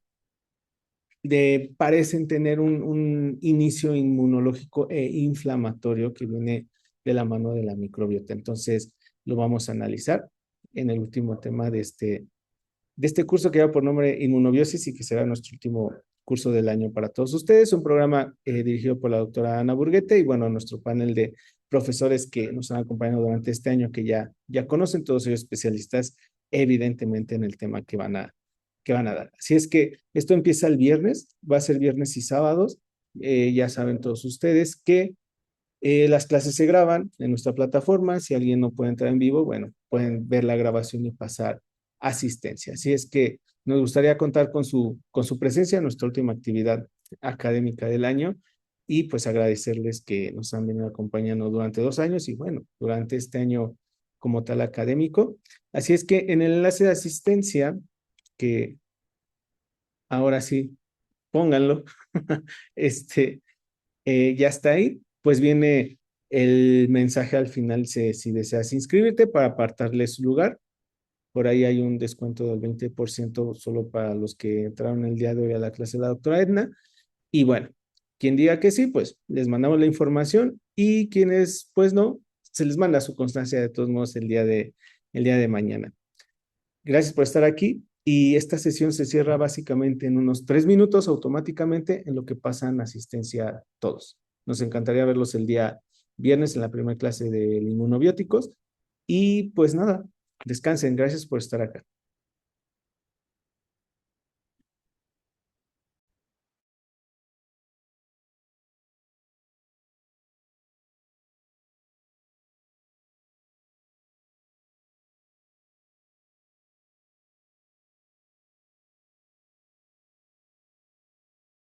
parecen tener un inicio inmunológico e inflamatorio que viene de la mano de la microbiota. Entonces, lo vamos a analizar en el último tema de este curso que lleva por nombre Inmunobiosis y que será nuestro último curso del año para todos ustedes. Un programa dirigido por la doctora Ana Burguete y bueno, nuestro panel de profesores que nos han acompañado durante este año que ya conocen, todos ellos especialistas evidentemente en el tema que van a dar. Así es que esto empieza el viernes, va a ser viernes y sábados. Ya saben todos ustedes que las clases se graban en nuestra plataforma. Si alguien no puede entrar en vivo, bueno, pueden ver la grabación y pasar asistencia. Así es que nos gustaría contar con su presencia en nuestra última actividad académica del año y pues agradecerles que nos han venido acompañando durante 2 años y bueno, durante este año como tal académico. Así es que en el enlace de asistencia, que ahora sí, pónganlo, este, ya está ahí, pues viene el mensaje al final si deseas inscribirte para apartarle su lugar. Por ahí hay un descuento del 20% solo para los que entraron el día de hoy a la clase de la doctora Edna. Y bueno, quien diga que sí, pues les mandamos la información y quienes pues no, se les manda su constancia de todos modos el día de mañana. Gracias por estar aquí y esta sesión se cierra básicamente en unos 3 minutos automáticamente en lo que pasan asistencia todos. Nos encantaría verlos el día viernes en la primera clase de inmunobióticos y pues nada, descansen. Gracias por estar acá.